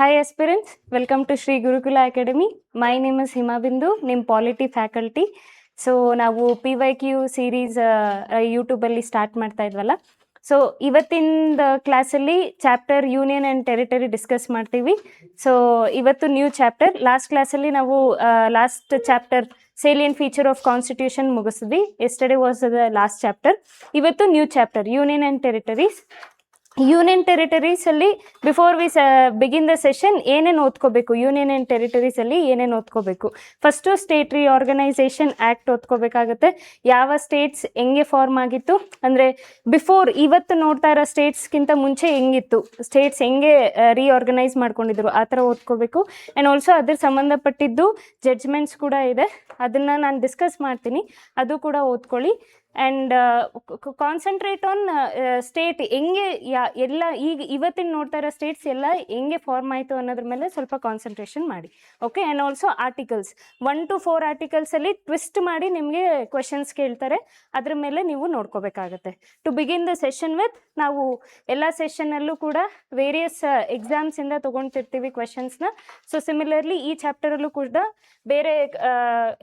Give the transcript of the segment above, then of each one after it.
Hi aspirants, welcome to Sri Gurukula Academy. My name is Hima Bindu, ನಿಮ್ಮ polity faculty. So ನಾವು PYQ series ಯೂಟ್ಯೂಬಲ್ಲಿ start ಮಾಡ್ತಾ ಇದ್ವಲ್ಲ. So ಇವತ್ತಿನ ಕ್ಲಾಸಲ್ಲಿ chapter union and territory discuss ಮಾಡ್ತೀವಿ. ಸೊ ಇವತ್ತು ನ್ಯೂ ಚಾಪ್ಟರ್. ಲಾಸ್ಟ್ ಕ್ಲಾಸಲ್ಲಿ ನಾವು last chapter salient feature of constitution ಮುಗಿಸಿದ್ವಿ. Yesterday was the last chapter. ಇವತ್ತು new chapter union and territories. Union territories ಅಲ್ಲಿ before we begin the session ಏನೇನು ಓದ್ಕೋಬೇಕು, union and territories ಅಲ್ಲಿ ಏನೇನು ಓದ್ಕೋಬೇಕು. ಫಸ್ಟು ಸ್ಟೇಟ್ ರಿಆರ್ಗನೈಸೇಷನ್ ಆ್ಯಕ್ಟ್ ಓದ್ಕೋಬೇಕಾಗುತ್ತೆ. ಯಾವ ಸ್ಟೇಟ್ಸ್ ಹೆಂಗೆ ಫಾರ್ಮ್ ಆಗಿತ್ತು ಅಂದರೆ ಬಿಫೋರ್ ಇವತ್ತು ನೋಡ್ತಾ ಇರೋ ಸ್ಟೇಟ್ಸ್ಗಿಂತ ಮುಂಚೆ ಹೆಂಗಿತ್ತು, ಸ್ಟೇಟ್ಸ್ ಹೆಂಗೆ ರಿಆರ್ಗನೈಸ್ ಮಾಡ್ಕೊಂಡಿದ್ರು ಆ ಥರ ಓದ್ಕೋಬೇಕು. ಆ್ಯಂಡ್ ಆಲ್ಸೋ ಅದ್ರ ಸಂಬಂಧಪಟ್ಟಿದ್ದು ಜಡ್ಜ್ಮೆಂಟ್ಸ್ ಕೂಡ ಇದೆ, ಅದನ್ನು ನಾನು ಡಿಸ್ಕಸ್ ಮಾಡ್ತೀನಿ, ಅದು ಕೂಡ ಓದ್ಕೊಳ್ಳಿ. ಆ್ಯಂಡ್ ಕಾನ್ಸಂಟ್ರೇಟ್ ಆನ್ ಸ್ಟೇಟ್ ಹೆಂಗೆ ಎಲ್ಲ ಈಗ ಇವತ್ತಿನ ನೋಡ್ತಾ ಇರೋ ಸ್ಟೇಟ್ಸ್ ಎಲ್ಲ ಹೆಂಗೆ ಫಾರ್ಮ್ ಆಯಿತು ಅನ್ನೋದ್ರ ಮೇಲೆ ಸ್ವಲ್ಪ ಕಾನ್ಸಂಟ್ರೇಷನ್ ಮಾಡಿ. Okay. And also articles 1 to 4 ಆರ್ಟಿಕಲ್ಸಲ್ಲಿ ಟ್ವಿಸ್ಟ್ ಮಾಡಿ ನಿಮಗೆ ಕ್ವೆಶನ್ಸ್ ಕೇಳ್ತಾರೆ, ಅದ್ರ ಮೇಲೆ ನೀವು ನೋಡ್ಕೋಬೇಕಾಗತ್ತೆ. To begin the session with, ನಾವು ಎಲ್ಲ ಸೆಷನ್ನಲ್ಲೂ ಕೂಡ ವೇರಿಯಸ್ ಎಕ್ಸಾಮ್ಸಿಂದ ತೊಗೊಳ್ತಿರ್ತೀವಿ ಕ್ವೆಶನ್ಸ್ನ. ಸೊ ಸಿಮಿಲರ್ಲಿ ಈ ಚಾಪ್ಟರಲ್ಲೂ ಕೂಡ ಬೇರೆ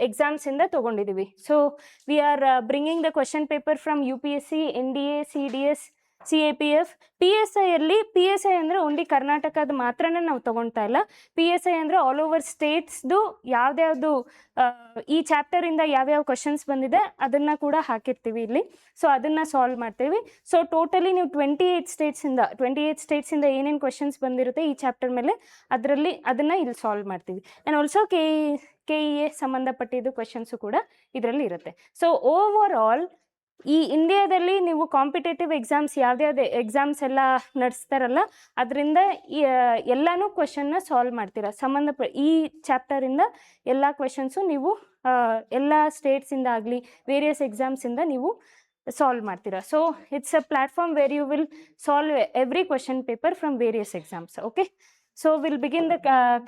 ಎಕ್ಸಾಮ್ಸಿಂದ ತೊಗೊಂಡಿದ್ದೀವಿ. So we are bringing the question paper from UPSC, NDA, CDS, CAPF. PSI ಅಲ್ಲಿ PSI ಅಂದರೆ ಓನ್ಲಿ ಕರ್ನಾಟಕದ ಮಾತ್ರನೇ ನಾವು ತೊಗೊಳ್ತಾ ಇಲ್ಲ. PSI ಅಂದರೆ ಆಲ್ ಓವರ್ ಸ್ಟೇಟ್ಸ್ದು ಯಾವ್ದ್ಯಾವುದು ಈ ಚಾಪ್ಟರಿಂದ ಯಾವ್ಯಾವ ಕ್ವಶನ್ಸ್ ಬಂದಿದೆ ಅದನ್ನು ಕೂಡ ಹಾಕಿರ್ತೀವಿ ಇಲ್ಲಿ. ಸೊ ಅದನ್ನು ಸಾಲ್ವ್ ಮಾಡ್ತೀವಿ. ಸೊ ಟೋಟಲಿ ನೀವು 28 ಸ್ಟೇಟ್ಸಿಂದ ಏನೇನು ಕ್ವಶನ್ಸ್ ಬಂದಿರುತ್ತೆ ಈ ಚಾಪ್ಟರ್ ಮೇಲೆ ಅದನ್ನು ಇಲ್ಲಿ ಸಾಲ್ವ್ ಮಾಡ್ತೀವಿ. ಆ್ಯಂಡ್ ಆಲ್ಸೋ KEA ಸಂಬಂಧಪಟ್ಟಿದ್ದು ಕ್ವಶನ್ಸು ಕೂಡ ಇದರಲ್ಲಿ ಇರುತ್ತೆ. ಸೊ ಓವರ್ ಆಲ್ ಈ ಇಂಡಿಯಾದಲ್ಲಿ ನೀವು ಕಾಂಪಿಟೇಟಿವ್ ಎಕ್ಸಾಮ್ಸ್ ಯಾವ್ದ್ಯಾವ್ದು ಎಕ್ಸಾಮ್ಸ್ ಎಲ್ಲ ನಡೆಸ್ತಾರಲ್ಲ ಅದರಿಂದ ಎಲ್ಲನೂ ಕ್ವಶನ್ನ ಸಾಲ್ವ್ ಮಾಡ್ತೀರಾ. ಈ ಚಾಪ್ಟರಿಂದ ಎಲ್ಲ ಕ್ವಶನ್ಸು ನೀವು ಎಲ್ಲ ಸ್ಟೇಟ್ಸಿಂದ ಆಗಲಿ ವೇರಿಯಸ್ ಎಕ್ಸಾಮ್ಸಿಂದ ನೀವು ಸಾಲ್ವ್ ಮಾಡ್ತೀರಾ. So it's a platform where you will solve every question paper from various exams. Okay. So will begin the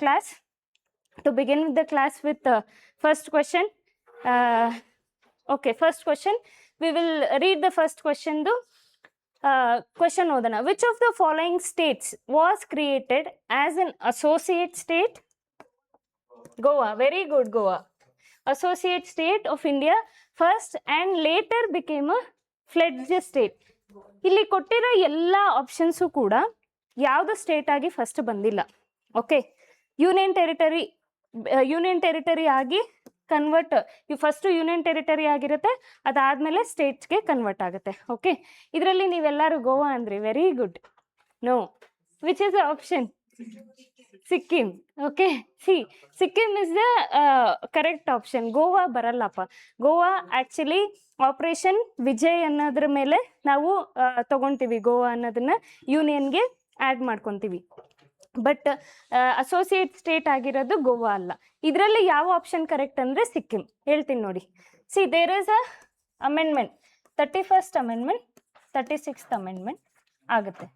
class. To begin with the class with first question. Okay, first question. We will read the first question. Question odana. Which of the following states was created as an associate state? Goa. Very good, Goa. Associate state of India first and later became a fledged state. ಇಲ್ಲಿ ಕೊಟ್ಟಿರೋ ಎಲ್ಲ options ಕೂಡ ಯಾವುದು state ಆಗಿ first ಬಂದಿಲ್ಲ. Okay. Union territory ಆಗಿ convert, first union territory ಆಗಿರುತ್ತೆ, ಅದಾದಮೇಲೆ ಸ್ಟೇಟ್ಸ್ಗೆ ಕನ್ವರ್ಟ್ ಆಗುತ್ತೆ. ಓಕೆ. ಇದರಲ್ಲಿ ನೀವೆಲ್ಲರೂ ಗೋವಾ ಅಂದ್ರಿ. Very good. No. Which is the option? Sikkim. Okay. Sikkim is the correct option. Goa ಬರಲ್ಲಪ್ಪ. ಗೋವಾ ಆ್ಯಕ್ಚುಲಿ ಆಪರೇಷನ್ ವಿಜಯ್ ಅನ್ನೋದ್ರ ಮೇಲೆ ನಾವು ತೊಗೊಳ್ತೀವಿ. ಗೋವಾ ಅನ್ನೋದನ್ನ ಯೂನಿಯನ್ಗೆ ಆ್ಯಡ್ ಮಾಡ್ಕೊತೀವಿ. ಬಟ್ ಅಸೋಸಿಯೇಟ್ ಸ್ಟೇಟ್ ಆಗಿರೋದು ಗೋವಾ ಅಲ್ಲ. ಇದರಲ್ಲಿ ಯಾವ ಆಪ್ಷನ್ ಕರೆಕ್ಟ್ ಅಂದರೆ ಸಿಕ್ಕಿಂ. ಹೇಳ್ತೀನಿ ನೋಡಿ. There is a amendment, 31st amendment, 36th amendment ಆಗುತ್ತೆ.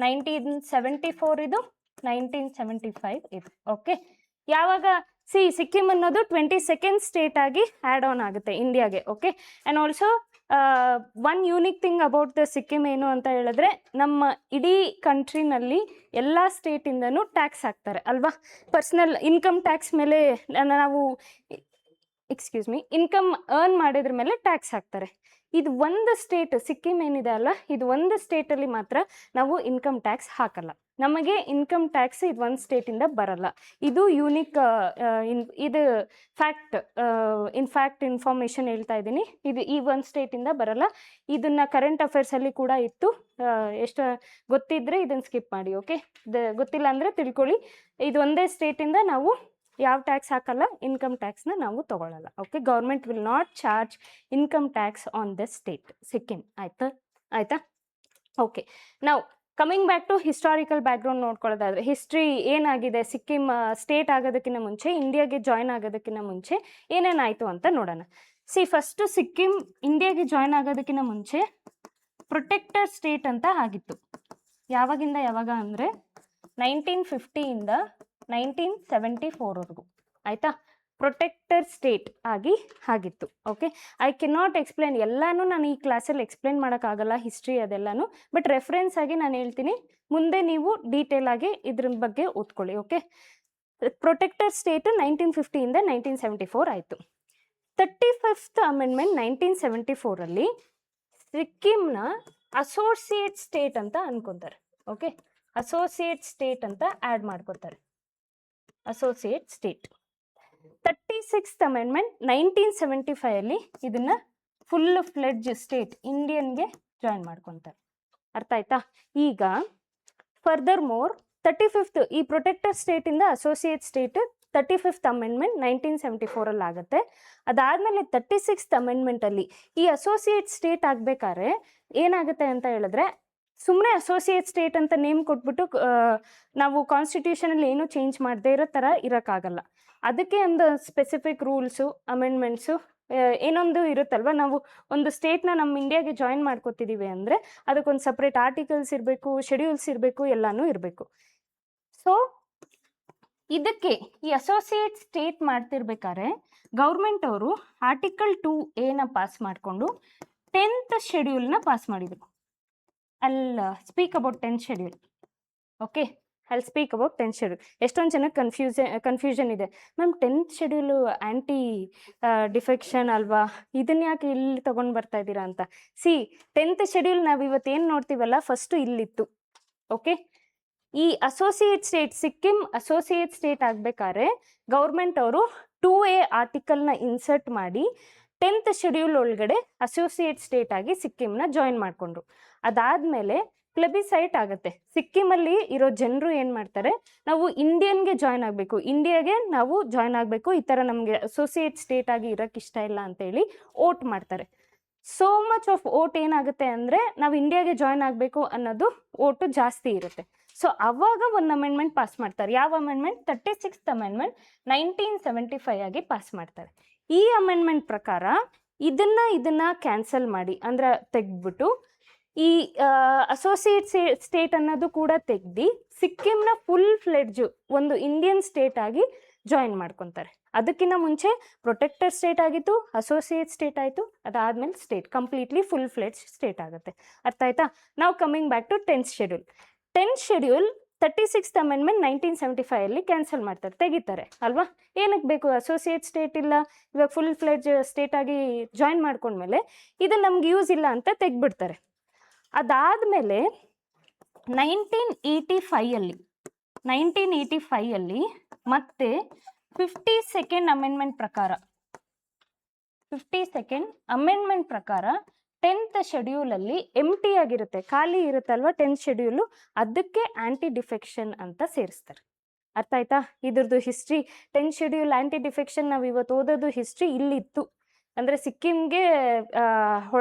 1974 ಇದು, 1975 ಇದು. ಓಕೆ. ಯಾವಾಗ ಸಿಕ್ಕಿಂ ಅನ್ನೋದು 22nd ಸ್ಟೇಟ್ ಆಗಿ ಆ್ಯಡ್ ಆನ್ ಆಗುತ್ತೆ ಇಂಡಿಯಾಗೆ. Okay. And also one unique thing about the Sikkim ಏನು ಅಂತ ಹೇಳಿದ್ರೆ, ನಮ್ಮ ಇಡೀ ಕಂಟ್ರಿನಲ್ಲಿ ಎಲ್ಲ ಸ್ಟೇಟಿಂದನೂ ಟ್ಯಾಕ್ಸ್ ಹಾಕ್ತಾರೆ ಅಲ್ವಾ. ಪರ್ಸ್ನಲ್ ಇನ್ಕಮ್ ಟ್ಯಾಕ್ಸ್ ಮೇಲೆ ನಾವು ಇನ್ಕಮ್ ಅರ್ನ್ ಮಾಡಿದ್ರ ಮೇಲೆ ಟ್ಯಾಕ್ಸ್ ಹಾಕ್ತಾರೆ. ಇದು ಒಂದು ಸ್ಟೇಟ್, ಸಿಕ್ಕಿಂ ಏನಿದೆ ಅಲ್ಲ, ಇದು ಒಂದು ಸ್ಟೇಟಲ್ಲಿ ಮಾತ್ರ ನಾವು ಇನ್ಕಮ್ ಟ್ಯಾಕ್ಸ್ ಹಾಕಲ್ಲ. ನಮಗೆ ಇನ್ಕಮ್ ಟ್ಯಾಕ್ಸ್ ಇದು ಒಂದು ಸ್ಟೇಟಿಂದ ಬರಲ್ಲ. ಇದು ಯೂನಿಕ್, ಇದು ಫ್ಯಾಕ್ಟ್ ಇನ್ಫಾರ್ಮೇಷನ್ ಹೇಳ್ತಾ ಇದ್ದೀನಿ. ಇದು ಈ ಒಂದು ಸ್ಟೇಟಿಂದ ಬರಲ್ಲ. ಇದನ್ನು ಕರೆಂಟ್ ಅಫೇರ್ಸಲ್ಲಿ ಕೂಡ ಇತ್ತು. ಎಷ್ಟು ಗೊತ್ತಿದ್ದರೆ ಇದನ್ನು ಸ್ಕಿಪ್ ಮಾಡಿ. ಓಕೆ. ಗೊತ್ತಿಲ್ಲ ಅಂದರೆ ತಿಳ್ಕೊಳ್ಳಿ. ಇದು ಒಂದೇ ಸ್ಟೇಟಿಂದ ನಾವು ಯಾವ ಟ್ಯಾಕ್ಸ್ ಹಾಕಲ್ಲ, ಇನ್ಕಮ್ ಟ್ಯಾಕ್ಸ್ನ ನಾವು ತೊಗೊಳ್ಳಲ್ಲ. Okay. Government will not charge income tax on the state Sikkim. ಆಯ್ತಾ. ಓಕೆ. ನಾವು coming back to historical background ನೋಡ್ಕೊಳ್ಳೋದಾದ್ರೆ, ಹಿಸ್ಟ್ರಿ ಏನಾಗಿದೆ ಸಿಕ್ಕಿಂ ಸ್ಟೇಟ್ ಆಗೋದಕ್ಕಿಂತ ಮುಂಚೆ, ಇಂಡಿಯಾಗೆ ಜಾಯ್ನ್ ಆಗೋದಕ್ಕಿಂತ ಮುಂಚೆ ಏನೇನಾಯಿತು ಅಂತ ನೋಡೋಣ. ಫಸ್ಟು ಸಿಕ್ಕಿಂ ಇಂಡಿಯಾಗೆ ಜಾಯ್ನ್ ಆಗೋದಕ್ಕಿಂತ ಮುಂಚೆ ಪ್ರೊಟೆಕ್ಟರ್ ಸ್ಟೇಟ್ ಅಂತ ಆಗಿತ್ತು. ಯಾವಾಗಿಂದ ಯಾವಾಗ ಅಂದರೆ 1950 ಇಂದ 1974ವರೆಗೂ. ಆಯಿತಾ. ಪ್ರೊಟೆಕ್ಟರ್ ಸ್ಟೇಟ್ ಆಗಿ ಆಗಿತ್ತು. Okay, I can not explain ಎಲ್ಲಾನು ನಾನು ಈ ಕ್ಲಾಸಲ್ಲಿ ಎಕ್ಸ್ಪ್ಲೇನ್ ಮಾಡೋಕ್ಕಾಗಲ್ಲ, ಹಿಸ್ಟ್ರಿ ಅದೆಲ್ಲಾನು, ಬಟ್ ರೆಫರೆನ್ಸ್ ಆಗಿ ನಾನು ಹೇಳ್ತೀನಿ, ಮುಂದೆ ನೀವು ಡೀಟೇಲ್ ಆಗಿ ಇದ್ರ ಬಗ್ಗೆ ಓದ್ಕೊಳ್ಳಿ. ಓಕೆ, ಪ್ರೊಟೆಕ್ಟರ್ ಸ್ಟೇಟ್ 1950 1974 ಆಯಿತು. 35th ಅಮೆಂಡ್ಮೆಂಟ್ 1974 ಸಿಕ್ಕಿಂನ ಅಸೋಸಿಯೇಟ್ ಸ್ಟೇಟ್ ಅಂತ ಅನ್ಕೊಂತಾರೆ. ಓಕೆ, ಅಸೋಸಿಯೇಟ್ ಸ್ಟೇಟ್ ಅಂತ ಆ್ಯಡ್ ಮಾಡ್ಕೊತಾರೆ, ಅಸೋಸಿಯೇಟ್ ಸ್ಟೇಟ್. 36th ಅಮೆಂಡ್ಮೆಂಟ್ 1975 ಇದನ್ನ ಫುಲ್ ಫ್ಲೆಡ್ಜ್ ಸ್ಟೇಟ್ ಇಂಡಿಯನ್ಗೆ ಜಾಯಿನ್ ಮಾಡ್ಕೊತಾರೆ. ಅರ್ಥ ಆಯ್ತಾ? ಈಗ ಫರ್ದರ್ ಮೋರ್ 35th ಈ ಪ್ರೊಟೆಕ್ಟರ್ ಸ್ಟೇಟ್ ಇಂದ ಅಸೋಸಿಯೇಟ್ ಸ್ಟೇಟ್ 35th ಅಮೆಂಡ್ಮೆಂಟ್ 1974 ಆಗುತ್ತೆ. ಅದಾದ್ಮೇಲೆ 36th ಅಮೆಂಡ್ಮೆಂಟ್ ಅಲ್ಲಿ ಈ ಅಸೋಸಿಯೇಟ್ ಸ್ಟೇಟ್ ಆಗ್ಬೇಕಾದ್ರೆ ಏನಾಗುತ್ತೆ ಅಂತ ಹೇಳಿದ್ರೆ, ಸುಮ್ಮನೆ ಅಸೋಸಿಯೇಟ್ ಸ್ಟೇಟ್ ಅಂತ ನೇಮ್ ಕೊಟ್ಬಿಟ್ಟು ನಾವು ಕಾನ್ಸ್ಟಿಟ್ಯೂಷನ್ ಅಲ್ಲಿ ಏನು ಚೇಂಜ್ ಮಾಡದೇ ಇರೋ ಥರ ಇರೋಕ್ಕಾಗಲ್ಲ. ಅದಕ್ಕೆ ಒಂದು ಸ್ಪೆಸಿಫಿಕ್ ರೂಲ್ಸು ಅಮೆಂಡ್ಮೆಂಟ್ಸು ಏನೊಂದು ಇರುತ್ತಲ್ವ, ನಾವು ಒಂದು ಸ್ಟೇಟ್ನ ನಮ್ಮ ಇಂಡಿಯಾಗೆ ಜಾಯಿನ್ ಮಾಡ್ಕೊತಿದ್ದೀವಿ ಅಂದರೆ ಅದಕ್ಕೊಂದು ಸಪ್ರೇಟ್ ಆರ್ಟಿಕಲ್ಸ್ ಇರಬೇಕು, ಶೆಡ್ಯೂಲ್ಸ್ ಇರಬೇಕು, ಎಲ್ಲನೂ ಇರಬೇಕು. ಸೊ ಇದಕ್ಕೆ ಈ ಅಸೋಸಿಯೇಟ್ ಸ್ಟೇಟ್ ಮಾಡ್ತಿರ್ಬೇಕಾದ್ರೆ ಗೌರ್ಮೆಂಟ್ ಅವರು ಆರ್ಟಿಕಲ್ 2A ಪಾಸ್ ಮಾಡಿಕೊಂಡು 10th ಶೆಡ್ಯೂಲ್ನ ಪಾಸ್ ಮಾಡಿದರು. I'll speak about 10th schedule. Okay, I'll speak about 10th schedule. ಎಷ್ಟೊಂದು ಜನಕ್ಕೆ ಕನ್ಫ್ಯೂಷನ್ ಇದೆ, ಮ್ಯಾಮ್ 10th ಶೆಡ್ಯೂಲು ಆ್ಯಂಟಿ ಡಿಫೆಕ್ಷನ್ ಅಲ್ವಾ, ಇದನ್ನ ಯಾಕೆ ಇಲ್ಲಿ ತೊಗೊಂಡು ಬರ್ತಾ ಇದ್ದೀರಾ ಅಂತ. 10th ಶೆಡ್ಯೂಲ್ ನಾವು ಇವತ್ತೇನು ನೋಡ್ತೀವಲ್ಲ, ಫಸ್ಟು ಇಲ್ಲಿತ್ತು. ಓಕೆ, ಈ associate state Sikkim associate state ಆಗಬೇಕಾದ್ರೆ ಗೌರ್ಮೆಂಟ್ ಅವರು 2A ಆರ್ಟಿಕಲ್ನ ಇನ್ಸರ್ಟ್ ಮಾಡಿ 10th ಶೆಡ್ಯೂಲ್ ಒಳಗಡೆ ಅಸೋಸಿಯೇಟ್ ಸ್ಟೇಟ್ ಆಗಿ ಸಿಕ್ಕಿಂನ ಜಾಯಿನ್ ಮಾಡಿಕೊಂಡ್ರು. ಅದಾದಮೇಲೆ ಪ್ಲೆಬಿಸೈಟ್ ಆಗುತ್ತೆ. ಸಿಕ್ಕಿಮಲ್ಲಿ ಇರೋ ಜನರು ಏನು ಮಾಡ್ತಾರೆ, ನಾವು ಇಂಡಿಯನ್ಗೆ ಜಾಯ್ನ್ ಆಗಬೇಕು, ಇಂಡಿಯಾಗೆ ನಾವು ಜಾಯ್ನ್ ಆಗಬೇಕು, ಈ ಥರ ನಮಗೆ ಅಸೋಸಿಯೇಟ್ ಸ್ಟೇಟ್ ಆಗಿ ಇರೋಕ್ಕೆ ಇಷ್ಟ ಇಲ್ಲ ಅಂತೇಳಿ ಓಟ್ ಮಾಡ್ತಾರೆ. ಸೋ ಮಚ್ ಆಫ್ ಓಟ್ ಏನಾಗುತ್ತೆ ಅಂದರೆ ನಾವು ಇಂಡಿಯಾಗೆ ಜಾಯ್ನ್ ಆಗಬೇಕು ಅನ್ನೋದು ಓಟು ಜಾಸ್ತಿ ಇರುತ್ತೆ. ಸೊ ಅವಾಗ ಒಂದು ಅಮೆಂಡ್ಮೆಂಟ್ ಪಾಸ್ ಮಾಡ್ತಾರೆ. ಯಾವ ಅಮೆಂಡ್ಮೆಂಟ್? 36th ಅಮೆಂಡ್ಮೆಂಟ್ 1975 ಆಗಿ ಪಾಸ್ ಮಾಡ್ತಾರೆ. ಈ ಅಮೆಂಡ್ಮೆಂಟ್ ಪ್ರಕಾರ ಇದನ್ನ ಕ್ಯಾನ್ಸಲ್ ಮಾಡಿ, ಅಂದ್ರೆ ತೆಗೆದ್ಬಿಟ್ಟು ಈ ಅಸೋಸಿಯೇಟ್ ಸ್ಟೇಟ್ ಅನ್ನೋದು ಕೂಡ ತೆಗ್ದು ಸಿಕ್ಕಿಂನ ಫುಲ್ ಫ್ಲೆಡ್ಜ್ ಒಂದು ಇಂಡಿಯನ್ ಸ್ಟೇಟ್ ಆಗಿ ಜಾಯಿನ್ ಮಾಡ್ಕೊತಾರೆ. ಅದಕ್ಕಿಂತ ಮುಂಚೆ ಪ್ರೊಟೆಕ್ಟರ್ ಸ್ಟೇಟ್ ಆಗಿತ್ತು, ಅಸೋಸಿಯೇಟ್ ಸ್ಟೇಟ್ ಆಯಿತು, ಅದಾದಮೇಲೆ state completely full fledged state ಆಗುತ್ತೆ. ಅರ್ಥ ಆಯ್ತಾ? ನಾವು coming back to 10th schedule. 10th schedule 36th amendment 1975 cancel ಮಾಡ್ತಾರೆ, ತೆಗಿತಾರೆ ಅಲ್ವಾ. ಏನಕ್ಕೆ ಬೇಕು? ಅಸೋಸಿಯೇಟ್ ಸ್ಟೇಟ್ ಇಲ್ಲ, ಇವಾಗ ಫುಲ್ ಫ್ಲೆಡ್ಜ್ ಸ್ಟೇಟ್ ಆಗಿ ಜಾಯಿನ್ ಮಾಡ್ಕೊಂಡ್ಮೇಲೆ ಇದು ನಮ್ಗೆ ಯೂಸ್ ಇಲ್ಲ ಅಂತ ತೆಗ್ಬಿಡ್ತಾರೆ. ಅದಾದಮೇಲೆ 1985 ಮತ್ತೆ 52nd ಅಮೆಂಡ್ಮೆಂಟ್ ಪ್ರಕಾರ 52nd ಅಮೆಂಡ್ಮೆಂಟ್ ಪ್ರಕಾರ 10th ಶೆಡ್ಯೂಲಲ್ಲಿ ಎಂಟಿ ಆಗಿರುತ್ತೆ, ಖಾಲಿ ಇರುತ್ತಲ್ವ 10th ಶೆಡ್ಯೂಲು, ಅದಕ್ಕೆ ಆ್ಯಂಟಿ ಡಿಫೆಕ್ಷನ್ ಅಂತ ಸೇರಿಸ್ತಾರೆ. ಅರ್ಥ ಆಯ್ತಾ? ಇದ್ರದ್ದು ಹಿಸ್ಟ್ರಿ 10th ಶೆಡ್ಯೂಲ್ ಆ್ಯಂಟಿ ಡಿಫೆಕ್ಷನ್ ನಾವು ಇವತ್ತು ಓದೋದು ಹಿಸ್ಟ್ರಿ ಇಲ್ಲಿತ್ತು. ಅಂದರೆ ಸಿಕ್ಕಿಂಗೆ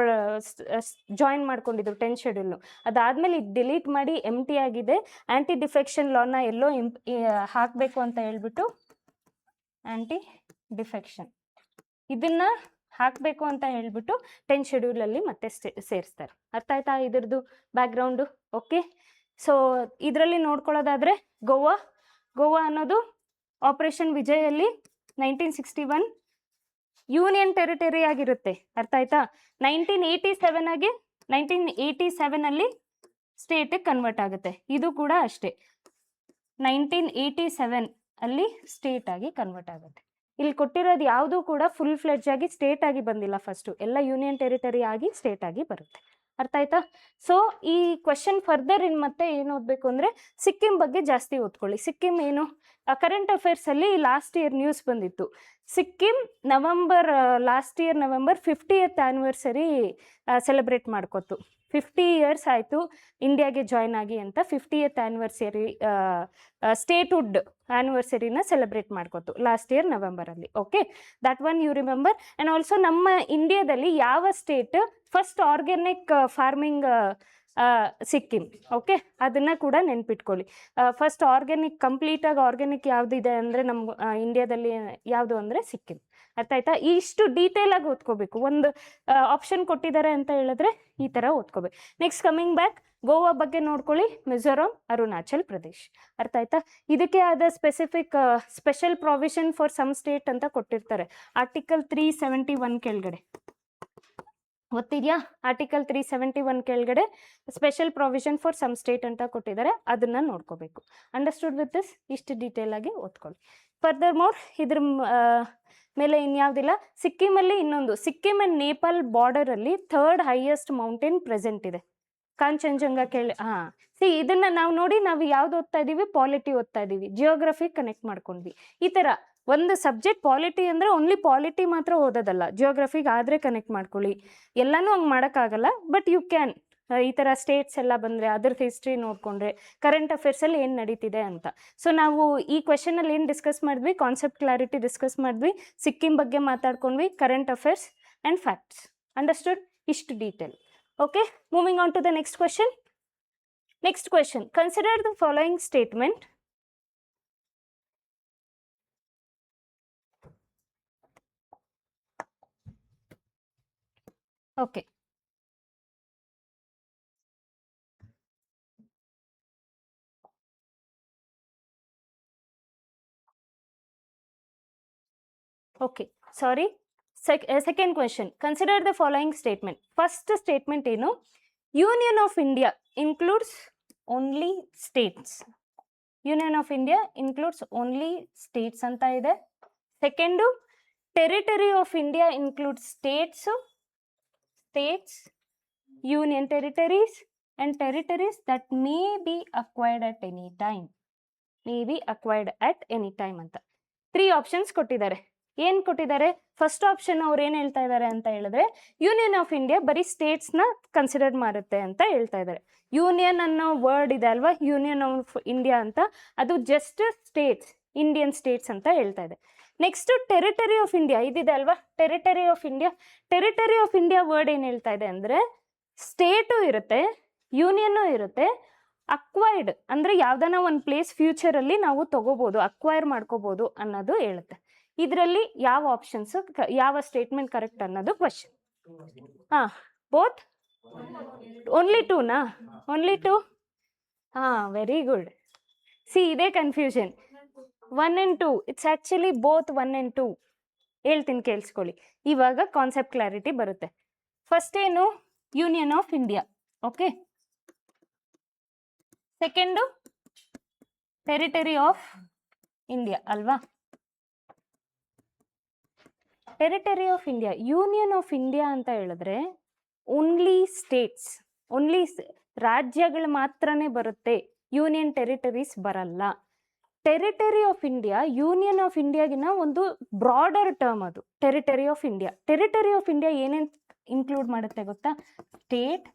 ಜಾಯಿನ್ ಮಾಡ್ಕೊಂಡಿದ್ರು 10th ಶೆಡ್ಯೂಲ್ನು. ಅದಾದಮೇಲೆ ಇದು ಡಿಲೀಟ್ ಮಾಡಿ ಎಂಟಿ ಆಗಿದೆ. ಆ್ಯಂಟಿ ಡಿಫೆಕ್ಷನ್ ಲಾನ ಎಲ್ಲೋ ಹಾಕಬೇಕು ಅಂತ ಹೇಳ್ಬಿಟ್ಟು ಆ್ಯಂಟಿ ಡಿಫೆಕ್ಷನ್ ಇದನ್ನು ಹಾಕಬೇಕು ಅಂತ ಹೇಳ್ಬಿಟ್ಟು 10th ಶೆಡ್ಯೂಲಲ್ಲಿ ಮತ್ತೆ ಸೇರಿಸ್ತಾರೆ. ಅರ್ಥ ಆಯ್ತಾ ಇದ್ರದ್ದು ಬ್ಯಾಕ್ಗ್ರೌಂಡು? ಓಕೆ, ಸೊ ಇದರಲ್ಲಿ ನೋಡ್ಕೊಳ್ಳೋದಾದರೆ ಗೋವಾ ಅನ್ನೋದು ಆಪರೇಷನ್ ವಿಜಯಲ್ಲಿ 1961 ಯೂನಿಯನ್ ಟೆರಿಟರಿ ಆಗಿರುತ್ತೆ. ಅರ್ಥ ಆಯ್ತಾ? 1987 ಸ್ಟೇಟಿಗೆ ಕನ್ವರ್ಟ್ ಆಗುತ್ತೆ. ಇದು ಕೂಡ ಅಷ್ಟೇ, 1987 ಸ್ಟೇಟ್ ಆಗಿ ಕನ್ವರ್ಟ್ ಆಗುತ್ತೆ. ಇಲ್ಲಿ ಕೊಟ್ಟಿರೋದು ಯಾವುದೂ ಕೂಡ ಫುಲ್ ಫ್ಲೆಡ್ಜ್ ಆಗಿ ಸ್ಟೇಟ್ ಆಗಿ ಬಂದಿಲ್ಲ, ಫಸ್ಟು ಎಲ್ಲ ಯೂನಿಯನ್ ಟೆರಿಟರಿ ಆಗಿ ಸ್ಟೇಟ್ ಆಗಿ ಬರುತ್ತೆ. ಅರ್ಥ ಆಯ್ತಾ? ಸೊ ಈ ಕ್ವಶನ್ ಫರ್ದರ್ ಮತ್ತೆ ಏನು ಓದಬೇಕು ಅಂದರೆ ಸಿಕ್ಕಿಂ ಬಗ್ಗೆ ಜಾಸ್ತಿ ಓದ್ಕೊಳ್ಳಿ. ಸಿಕ್ಕಿಂ ಏನು ಕರೆಂಟ್ ಅಫೇರ್ಸಲ್ಲಿ ಲಾಸ್ಟ್ ಇಯರ್ ನ್ಯೂಸ್ ಬಂದಿತ್ತು. Sikkim last year November 50th anniversary celebrate ಮಾಡ್ಕೊತು. 50 years ಆಯಿತು ಇಂಡಿಯಾಗೆ ಜಾಯ್ನ್ ಆಗಿ ಅಂತ 50th ಆ್ಯನಿವರ್ಸರಿ ಸ್ಟೇಟ್ಹುಡ್ ಆ್ಯನಿವರ್ಸರಿನ ಸೆಲೆಬ್ರೇಟ್ ಮಾಡ್ಕೊತು ಲಾಸ್ಟ್ ಇಯರ್ ನವೆಂಬರಲ್ಲಿ. Okay, that one you remember. And also ನಮ್ಮ ಇಂಡಿಯಾದಲ್ಲಿ ಯಾವ state first organic farming Sikkim. Okay, ಅದನ್ನು ಕೂಡ ನೆನ್ಪಿಟ್ಕೊಳ್ಳಿ. ಫಸ್ಟ್ ಆರ್ಗ್ಯಾನಿಕ್, ಕಂಪ್ಲೀಟಾಗಿ ಆರ್ಗ್ಯಾನಿಕ್ ಯಾವುದಿದೆ ಅಂದರೆ ನಮ್ಮ ಇಂಡಿಯಾದಲ್ಲಿ ಯಾವುದು ಅಂದರೆ ಸಿಕ್ಕಿಂ. ಅರ್ಥ ಆಯ್ತಾ? ಇಷ್ಟು ಡೀಟೇಲಾಗಿ ಓದ್ಕೋಬೇಕು. ಒಂದು ಆಪ್ಷನ್ ಕೊಟ್ಟಿದ್ದಾರೆ ಅಂತ ಹೇಳಿದ್ರೆ ಈ ಥರ ಓದ್ಕೋಬೇಕು. ನೆಕ್ಸ್ಟ್ ಕಮಿಂಗ್ ಬ್ಯಾಕ್, ಗೋವಾ ಬಗ್ಗೆ ನೋಡ್ಕೊಳ್ಳಿ, ಮಿಜೋರಾಂ, ಅರುಣಾಚಲ್ ಪ್ರದೇಶ್. ಅರ್ಥ ಆಯ್ತಾ? ಇದಕ್ಕೆ ಆದ special provision for some state ಅಂತ ಕೊಟ್ಟಿರ್ತಾರೆ. ಆರ್ಟಿಕಲ್ 371 ಕೆಳಗಡೆ ಗೊತ್ತಿದೆಯಾ? ಆರ್ಟಿಕಲ್ 371 ಕೆಳಗಡೆ special provision for some state ಅಂತ ಕೊಟ್ಟಿದ್ದಾರೆ, ಅದನ್ನ ನೋಡ್ಕೋಬೇಕು. Understood with this? ಇಷ್ಟು ಡೀಟೇಲ್ ಆಗಿ ಓದ್ಕೊಳ್ಳಿ. ಫರ್ದರ್ ಮೋರ್ ಇದ್ರ ಮೇಲೆ ಇನ್ಯಾವುದಿಲ್ಲ. ಸಿಕ್ಕಿಮಲ್ಲಿ ಇನ್ನೊಂದು, ಸಿಕ್ಕಿಂ ಅಂಡ್ ನೇಪಾಲ್ ಬಾರ್ಡರ್ ಅಲ್ಲಿ 3rd ಹೈಯೆಸ್ಟ್ ಮೌಂಟೇನ್ ಪ್ರೆಸೆಂಟ್ ಇದೆ, ಕಾಂಚನಜಂಗಾ. ಇದನ್ನ ನಾವು ನೋಡಿ, ನಾವು ಯಾವ್ದು ಓದ್ತಾ ಇದೀವಿ? ಪಾಲಿಟಿ ಓದ್ತಾ ಇದೀವಿ, ಜಿಯೋಗ್ರಫಿ ಕನೆಕ್ಟ್ ಮಾಡ್ಕೊಂಡ್ವಿ. ಈ ತರ ಒಂದು ಸಬ್ಜೆಕ್ಟ್ ಪಾಲಿಟಿ ಅಂದ್ರೆ ಓನ್ಲಿ ಪಾಲಿಟಿ ಮಾತ್ರ ಓದೋದಲ್ಲ, ಜಿಯೋಗ್ರಫಿಗೆ ಆದ್ರೆ ಕನೆಕ್ಟ್ ಮಾಡ್ಕೊಳ್ಳಿ. ಎಲ್ಲಾನು ಹಂಗೆ ಮಾಡೋಕ್ಕಾಗಲ್ಲ, ಬಟ್ ಯು ಕ್ಯಾನ್. ಈ ಥರ ಸ್ಟೇಟ್ಸ್ ಎಲ್ಲ ಬಂದರೆ ಅದ್ರದ್ದು ಹಿಸ್ಟ್ರಿ ನೋಡಿಕೊಂಡ್ರೆ, ಕರೆಂಟ್ ಅಫೇರ್ಸಲ್ಲಿ ಏನು ನಡೀತಿದೆ ಅಂತ. ಸೊ ನಾವು ಈ ಕ್ವೆಶನಲ್ಲಿ ಏನು ಡಿಸ್ಕಸ್ ಮಾಡಿದ್ವಿ? ಕಾನ್ಸೆಪ್ಟ್ ಕ್ಲಾರಿಟಿ ಡಿಸ್ಕಸ್ ಮಾಡಿದ್ವಿ, ಸಿಕ್ಕಿಂ ಬಗ್ಗೆ ಮಾತಾಡ್ಕೊಂಡ್ವಿ, current affairs and facts. Understood? ಇಷ್ಟು detail. Okay, moving on to the next question. Next question, consider the following statement. Okay, okay, sorry. Second question, consider the following statement. First statement ಏನು? Union of India includes only states. Union of India includes only states ಅಂತ ಇದೆ. Second, territory of India includes states, union territories and territories that may be acquired at any time. ಅಂತ 3 options ಕೊಟ್ಟಿದ್ದಾರೆ. ಏನು ಕೊಟ್ಟಿದ್ದಾರೆ? First option ಅವ್ರು ಏನು ಹೇಳ್ತಾ ಇದ್ದಾರೆ ಅಂತ ಹೇಳಿದ್ರೆ, ಯೂನಿಯನ್ ಆಫ್ ಇಂಡಿಯಾ ಬರೀ ಸ್ಟೇಟ್ಸ್ನ ಕನ್ಸಿಡರ್ ಮಾಡುತ್ತೆ ಅಂತ ಹೇಳ್ತಾ ಇದ್ದಾರೆ. ಯೂನಿಯನ್ ಅನ್ನೋ ವರ್ಡ್ ಇದೆ ಅಲ್ವಾ, ಯೂನಿಯನ್ ಆಫ್ ಇಂಡಿಯಾ ಅಂತ, ಅದು ಜಸ್ಟ್ ಸ್ಟೇಟ್ಸ್, ಇಂಡಿಯನ್ ಸ್ಟೇಟ್ಸ್ ಅಂತ ಹೇಳ್ತಾ ಇದೆ. ನೆಕ್ಸ್ಟ್ ಟೆರಿಟರಿ ಆಫ್ ಇಂಡಿಯಾ ಇದಿದೆ ಅಲ್ವಾ, ಟೆರಿಟರಿ ಆಫ್ ಇಂಡಿಯಾ ವರ್ಡ್ ಏನು ಹೇಳ್ತಾ ಇದೆ ಅಂದರೆ, ಸ್ಟೇಟು ಇರುತ್ತೆ, ಯೂನಿಯನ್ನು ಇರುತ್ತೆ, ಅಕ್ವೈರ್ಡ್ ಅಂದರೆ ಯಾವ್ದಾನ ಒಂದು ಪ್ಲೇಸ್ ಫ್ಯೂಚರಲ್ಲಿ ನಾವು ತಗೋಬೋದು, ಅಕ್ವೈರ್ ಮಾಡ್ಕೋಬೋದು ಅನ್ನೋದು ಹೇಳುತ್ತೆ. ಇದರಲ್ಲಿ ಯಾವ ಆಪ್ಷನ್ಸ್, ಯಾವ ಸ್ಟೇಟ್ಮೆಂಟ್ ಕರೆಕ್ಟ್ ಅನ್ನೋದು ಕ್ವಶನ್. ಬೋತ್ ಓನ್ಲಿ ಟೂನಾ? Only two? Very good. ಇದೇ confusion, 1 and 2. It's actually both 1 and 2. ಹೇಳ್ತೀನಿ ಕೇಳಿಸ್ಕೊಳ್ಳಿ, ಇವಾಗ ಕಾನ್ಸೆಪ್ಟ್ ಕ್ಲಾರಿಟಿ ಬರುತ್ತೆ. ಫಸ್ಟ್ ಏನು? Union of India. Okay, second territory of India ಅಲ್ವಾ. Territory of India, union of India ಅಂತ ಹೇಳಿದ್ರೆ ಓನ್ಲಿ ಸ್ಟೇಟ್ಸ್, ಓನ್ಲಿ ರಾಜ್ಯಗಳು ಮಾತ್ರನೇ ಬರುತ್ತೆ, ಯೂನಿಯನ್ ಟೆರಿಟರೀಸ್ ಬರಲ್ಲ. Territory of India union of ಇಂಡಿಯಾಗಿನ ಒಂದು ಬ್ರಾಡರ್ ಟರ್ಮ್ ಅದು. ಟೆರಿಟರಿ ಆಫ್ ಇಂಡಿಯಾ ಏನೇನು ಇನ್ಕ್ಲೂಡ್ ಮಾಡುತ್ತೆ ಗೊತ್ತಾ? State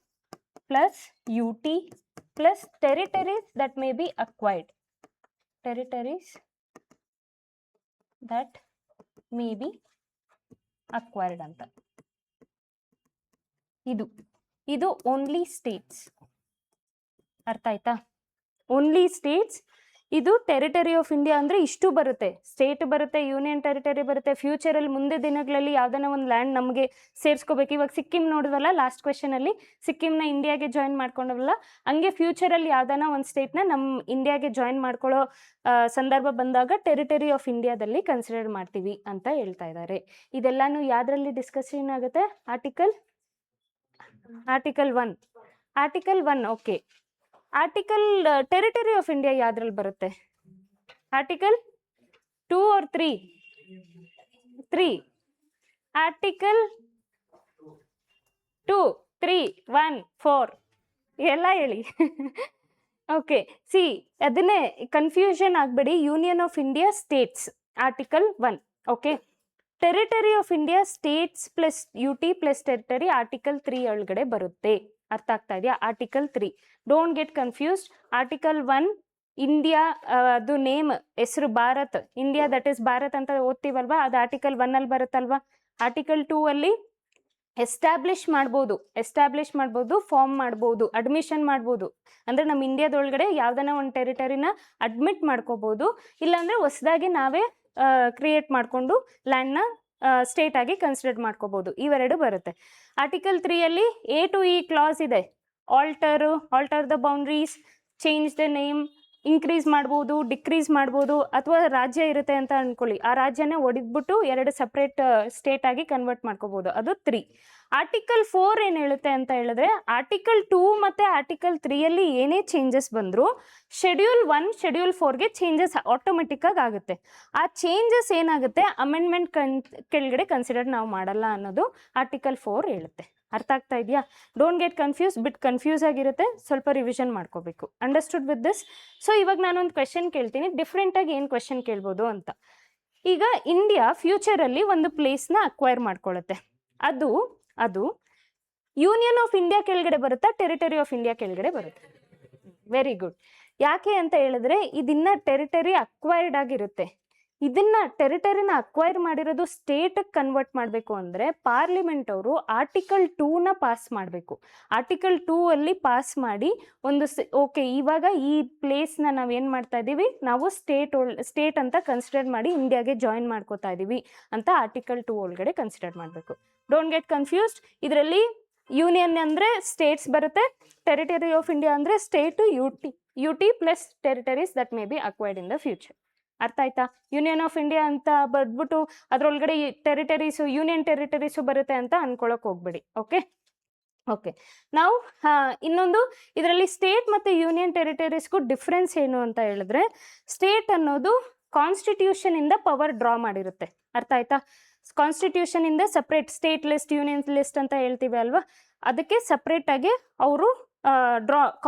plus UT plus territories that may be acquired. Territories that may be acquired ಅಂತ. ಇದು ಓನ್ಲಿ ಸ್ಟೇಟ್ಸ್. ಅರ್ಥ ಆಯ್ತಾ? Only States. ಇದು ಟೆರಿಟರಿ ಆಫ್ ಇಂಡಿಯಾ ಅಂದರೆ ಇಷ್ಟು ಬರುತ್ತೆ, ಸ್ಟೇಟ್ ಬರುತ್ತೆ, ಯೂನಿಯನ್ ಟೆರಿಟರಿ ಬರುತ್ತೆ. ಫ್ಯೂಚರಲ್ಲಿ ಮುಂದೆ ದಿನಗಳಲ್ಲಿ ಯಾವ್ದಾನ ಒಂದು ಲ್ಯಾಂಡ್ ನಮಗೆ ಸೇರಿಸ್ಕೋಬೇಕು. ಇವಾಗ ಸಿಕ್ಕಿಂ ನೋಡಿದ್ವಲ್ಲ ಲಾಸ್ಟ್ ಕ್ವೆಶನಲ್ಲಿ, ಸಿಕ್ಕಿಂನ ಇಂಡಿಯಾಗೆ ಜಾಯಿನ್ ಮಾಡ್ಕೊಂಡವಲ್ಲ, ಹಂಗೆ ಫ್ಯೂಚರಲ್ಲಿ ಯಾವ್ದಾನ ಒಂದು ಸ್ಟೇಟ್ನ ನಮ್ಮ ಇಂಡಿಯಾಗೆ ಜಾಯಿನ್ ಮಾಡ್ಕೊಳ್ಳೋ ಸಂದರ್ಭ ಬಂದಾಗ ಟೆರಿಟರಿ ಆಫ್ ಇಂಡಿಯಾದಲ್ಲಿ ಕನ್ಸಿಡರ್ ಮಾಡ್ತೀವಿ ಅಂತ ಹೇಳ್ತಾ ಇದ್ದಾರೆ. ಇದೆಲ್ಲಾನು ಯಾವ್ದ್ರಲ್ಲಿ ಡಿಸ್ಕಷನ್ ಆಗುತ್ತೆ? Article 1. Okay, article territory of India ಯಾವ್ದ್ರಲ್ಲಿ ಬರುತ್ತೆ? Article 2 or 3? 3. ಆರ್ಟಿಕಲ್ 2, 3, 1, 4 ಎಲ್ಲ ಹೇಳಿ. ಓಕೆ, ಅದನ್ನೇ ಕನ್ಫ್ಯೂಷನ್ ಆಗಬೇಡಿ. Union of India states, article 1. Okay, territory of India states plus UT plus territory article 3 ಒಳಗಡೆ ಬರುತ್ತೆ. ಅರ್ಥ ಆಗ್ತಾ ಇದೆಯಾ? Article 3. Don't get confused. Article 1 India, ಅದು ನೇಮ್, ಹೆಸರು Bharat, India that is Bharat ಅಂತ ಓದ್ತೀವಲ್ವಾ, ಅದು ಆರ್ಟಿಕಲ್ 1 ಅಲ್ಲಿ ಬರುತ್ತಲ್ವಾ. ಆರ್ಟಿಕಲ್ 2 ಅಲ್ಲಿ ಎಸ್ಟಾಬ್ಲಿಷ್ ಮಾಡ್ಬೋದು, ಫಾರ್ಮ್ ಮಾಡ್ಬೋದು, ಅಡ್ಮಿಷನ್ ಮಾಡ್ಬೋದು. ಅಂದರೆ ನಮ್ಮ ಇಂಡಿಯಾದೊಳಗಡೆ ಯಾವ್ದನ್ನ ಒಂದು ಟೆರಿಟರಿನ ಅಡ್ಮಿಟ್ ಮಾಡ್ಕೋಬೋದು, ಇಲ್ಲಾಂದರೆ ಹೊಸದಾಗಿ ನಾವೇ ಕ್ರಿಯೇಟ್ ಮಾಡಿಕೊಂಡು ಲ್ಯಾಂಡ್ನ ಸ್ಟೇಟ್ ಆಗಿ ಕನ್ಸಿಡರ್ ಮಾಡ್ಕೋಬೋದು. ಇವೆರಡು ಬರುತ್ತೆ. Article 3 A to E clause ಇದೆ. Alter the boundaries, change the name, increase ಮಾಡ್ಬೋದು, ಡಿಕ್ರೀಸ್ ಮಾಡ್ಬೋದು, ಅಥವಾ ರಾಜ್ಯ ಇರುತ್ತೆ ಅಂತ ಅನ್ಕೊಳ್ಳಿ, ಆ ರಾಜ್ಯನೇ ಒಡೆದ್ಬಿಟ್ಟು 2 ಸಪ್ರೇಟ್ ಸ್ಟೇಟ್ ಆಗಿ ಕನ್ವರ್ಟ್ ಮಾಡ್ಕೋಬೋದು. ಅದು 3. ಆರ್ಟಿಕಲ್ 4 ಏನು ಹೇಳುತ್ತೆ ಅಂತ ಹೇಳಿದ್ರೆ, ಆರ್ಟಿಕಲ್ 2 ಮತ್ತು ಆರ್ಟಿಕಲ್ 3 ಏನೇ ಚೇಂಜಸ್ ಬಂದರೂ ಶೆಡ್ಯೂಲ್ 1, ಶೆಡ್ಯೂಲ್ 4ಗೆ ಚೇಂಜಸ್ ಆಟೋಮೆಟಿಕ್ ಆಗುತ್ತೆ. ಆ ಚೇಂಜಸ್ ಏನಾಗುತ್ತೆ, ಅಮೆಂಡ್ಮೆಂಟ್ ಕೆಳಗಡೆ ಕನ್ಸಿಡರ್ ನಾವು ಮಾಡಲ್ಲ ಅನ್ನೋದು ಆರ್ಟಿಕಲ್ 4 ಹೇಳುತ್ತೆ. ಅರ್ಥ ಆಗ್ತಾ ಇದೆಯಾ? Don't get confuse. ಕನ್ಫ್ಯೂಸ್ ಆಗಿರುತ್ತೆ, ಸ್ವಲ್ಪ ರಿವಿಷನ್ ಮಾಡ್ಕೋಬೇಕು. Understood with this? ಸೊ ಇವಾಗ ನಾನೊಂದು ಕ್ವೆಶನ್ ಕೇಳ್ತೀನಿ, ಡಿಫ್ರೆಂಟಾಗಿ ಏನು ಕ್ವೆಶನ್ ಕೇಳ್ಬೋದು ಅಂತ. ಈಗ ಇಂಡಿಯಾ ಫ್ಯೂಚರಲ್ಲಿ ಒಂದು ಪ್ಲೇಸ್ನ ಅಕ್ವೈರ್ ಮಾಡ್ಕೊಳ್ಳುತ್ತೆ. ಅದು ಯೂನಿಯನ್ ಆಫ್ ಇಂಡಿಯಾ ಕೆಳಗಡೆ ಬರುತ್ತಾ, ಟೆರಿಟರಿ ಆಫ್ ಇಂಡಿಯಾ ಕೆಳಗಡೆ ಬರುತ್ತೆ? Very good. ಯಾಕೆ ಅಂತ ಹೇಳಿದ್ರೆ ಇದನ್ನ ಟೆರಿಟರಿ ಅಕ್ವೈರ್ಡ್ ಆಗಿರುತ್ತೆ. ಇದನ್ನ ಟೆರಿಟರಿನ ಅಕ್ವೈರ್ ಮಾಡಿರೋದು ಸ್ಟೇಟ್ ಕನ್ವರ್ಟ್ ಮಾಡಬೇಕು ಅಂದರೆ ಪಾರ್ಲಿಮೆಂಟ್ ಅವರು ಆರ್ಟಿಕಲ್ 2ನ ಪಾಸ್ ಮಾಡಬೇಕು. ಆರ್ಟಿಕಲ್ 2 ಪಾಸ್ ಮಾಡಿ ಒಂದು ಓಕೆ, ಇವಾಗ ಈ ಪ್ಲೇಸ್ನ ನಾವೇನು ಮಾಡ್ತಾ ಇದ್ದೀವಿ, ನಾವು ಸ್ಟೇಟ್ ಅಂತ ಕನ್ಸಿಡರ್ ಮಾಡಿ ಇಂಡಿಯಾಗೆ ಜಾಯಿನ್ ಮಾಡ್ಕೋತಾ ಇದ್ದೀವಿ ಅಂತ ಆರ್ಟಿಕಲ್ 2 ಒಳಗಡೆ ಕನ್ಸಿಡರ್ ಮಾಡಬೇಕು. Don't get confused. ಇದರಲ್ಲಿ ಯೂನಿಯನ್ ಅಂದರೆ ಸ್ಟೇಟ್ಸ್ ಬರುತ್ತೆ, ಟೆರಿಟರಿ ಆಫ್ ಇಂಡಿಯಾ ಅಂದರೆ state UT plus territories that may be acquired in the future. ಅರ್ಥ ಆಯ್ತಾ? ಯೂನಿಯನ್ ಆಫ್ ಇಂಡಿಯಾ ಅಂತ ಬರ್ದ್ಬಿಟ್ಟು ಅದರೊಳಗಡೆ ಟೆರಿಟರೀಸು, ಯೂನಿಯನ್ ಟೆರಿಟರೀಸು ಬರುತ್ತೆ ಅಂತ ಅನ್ಕೊಳಕ್ ಹೋಗ್ಬೇಡಿ. ಓಕೆ. ನಾವು ಇನ್ನೊಂದು ಇದರಲ್ಲಿ ಸ್ಟೇಟ್ ಮತ್ತು ಯೂನಿಯನ್ ಟೆರಿಟರೀಸ್ಗೂ ಡಿಫ್ರೆನ್ಸ್ ಏನು ಅಂತ ಹೇಳಿದ್ರೆ, ಸ್ಟೇಟ್ ಅನ್ನೋದು ಕಾನ್ಸ್ಟಿಟ್ಯೂಷನ್ ಇಂದ ಪವರ್ ಡ್ರಾ ಮಾಡಿರುತ್ತೆ. ಅರ್ಥ ಆಯ್ತಾ? ಕಾನ್ಸ್ಟಿಟ್ಯೂಷನ್ ಇಂದ separate state list, union list ಅಂತ ಹೇಳ್ತೀವಿ ಅಲ್ವಾ, ಅದಕ್ಕೆ ಸಪ್ರೇಟ್ ಆಗಿ ಅವರು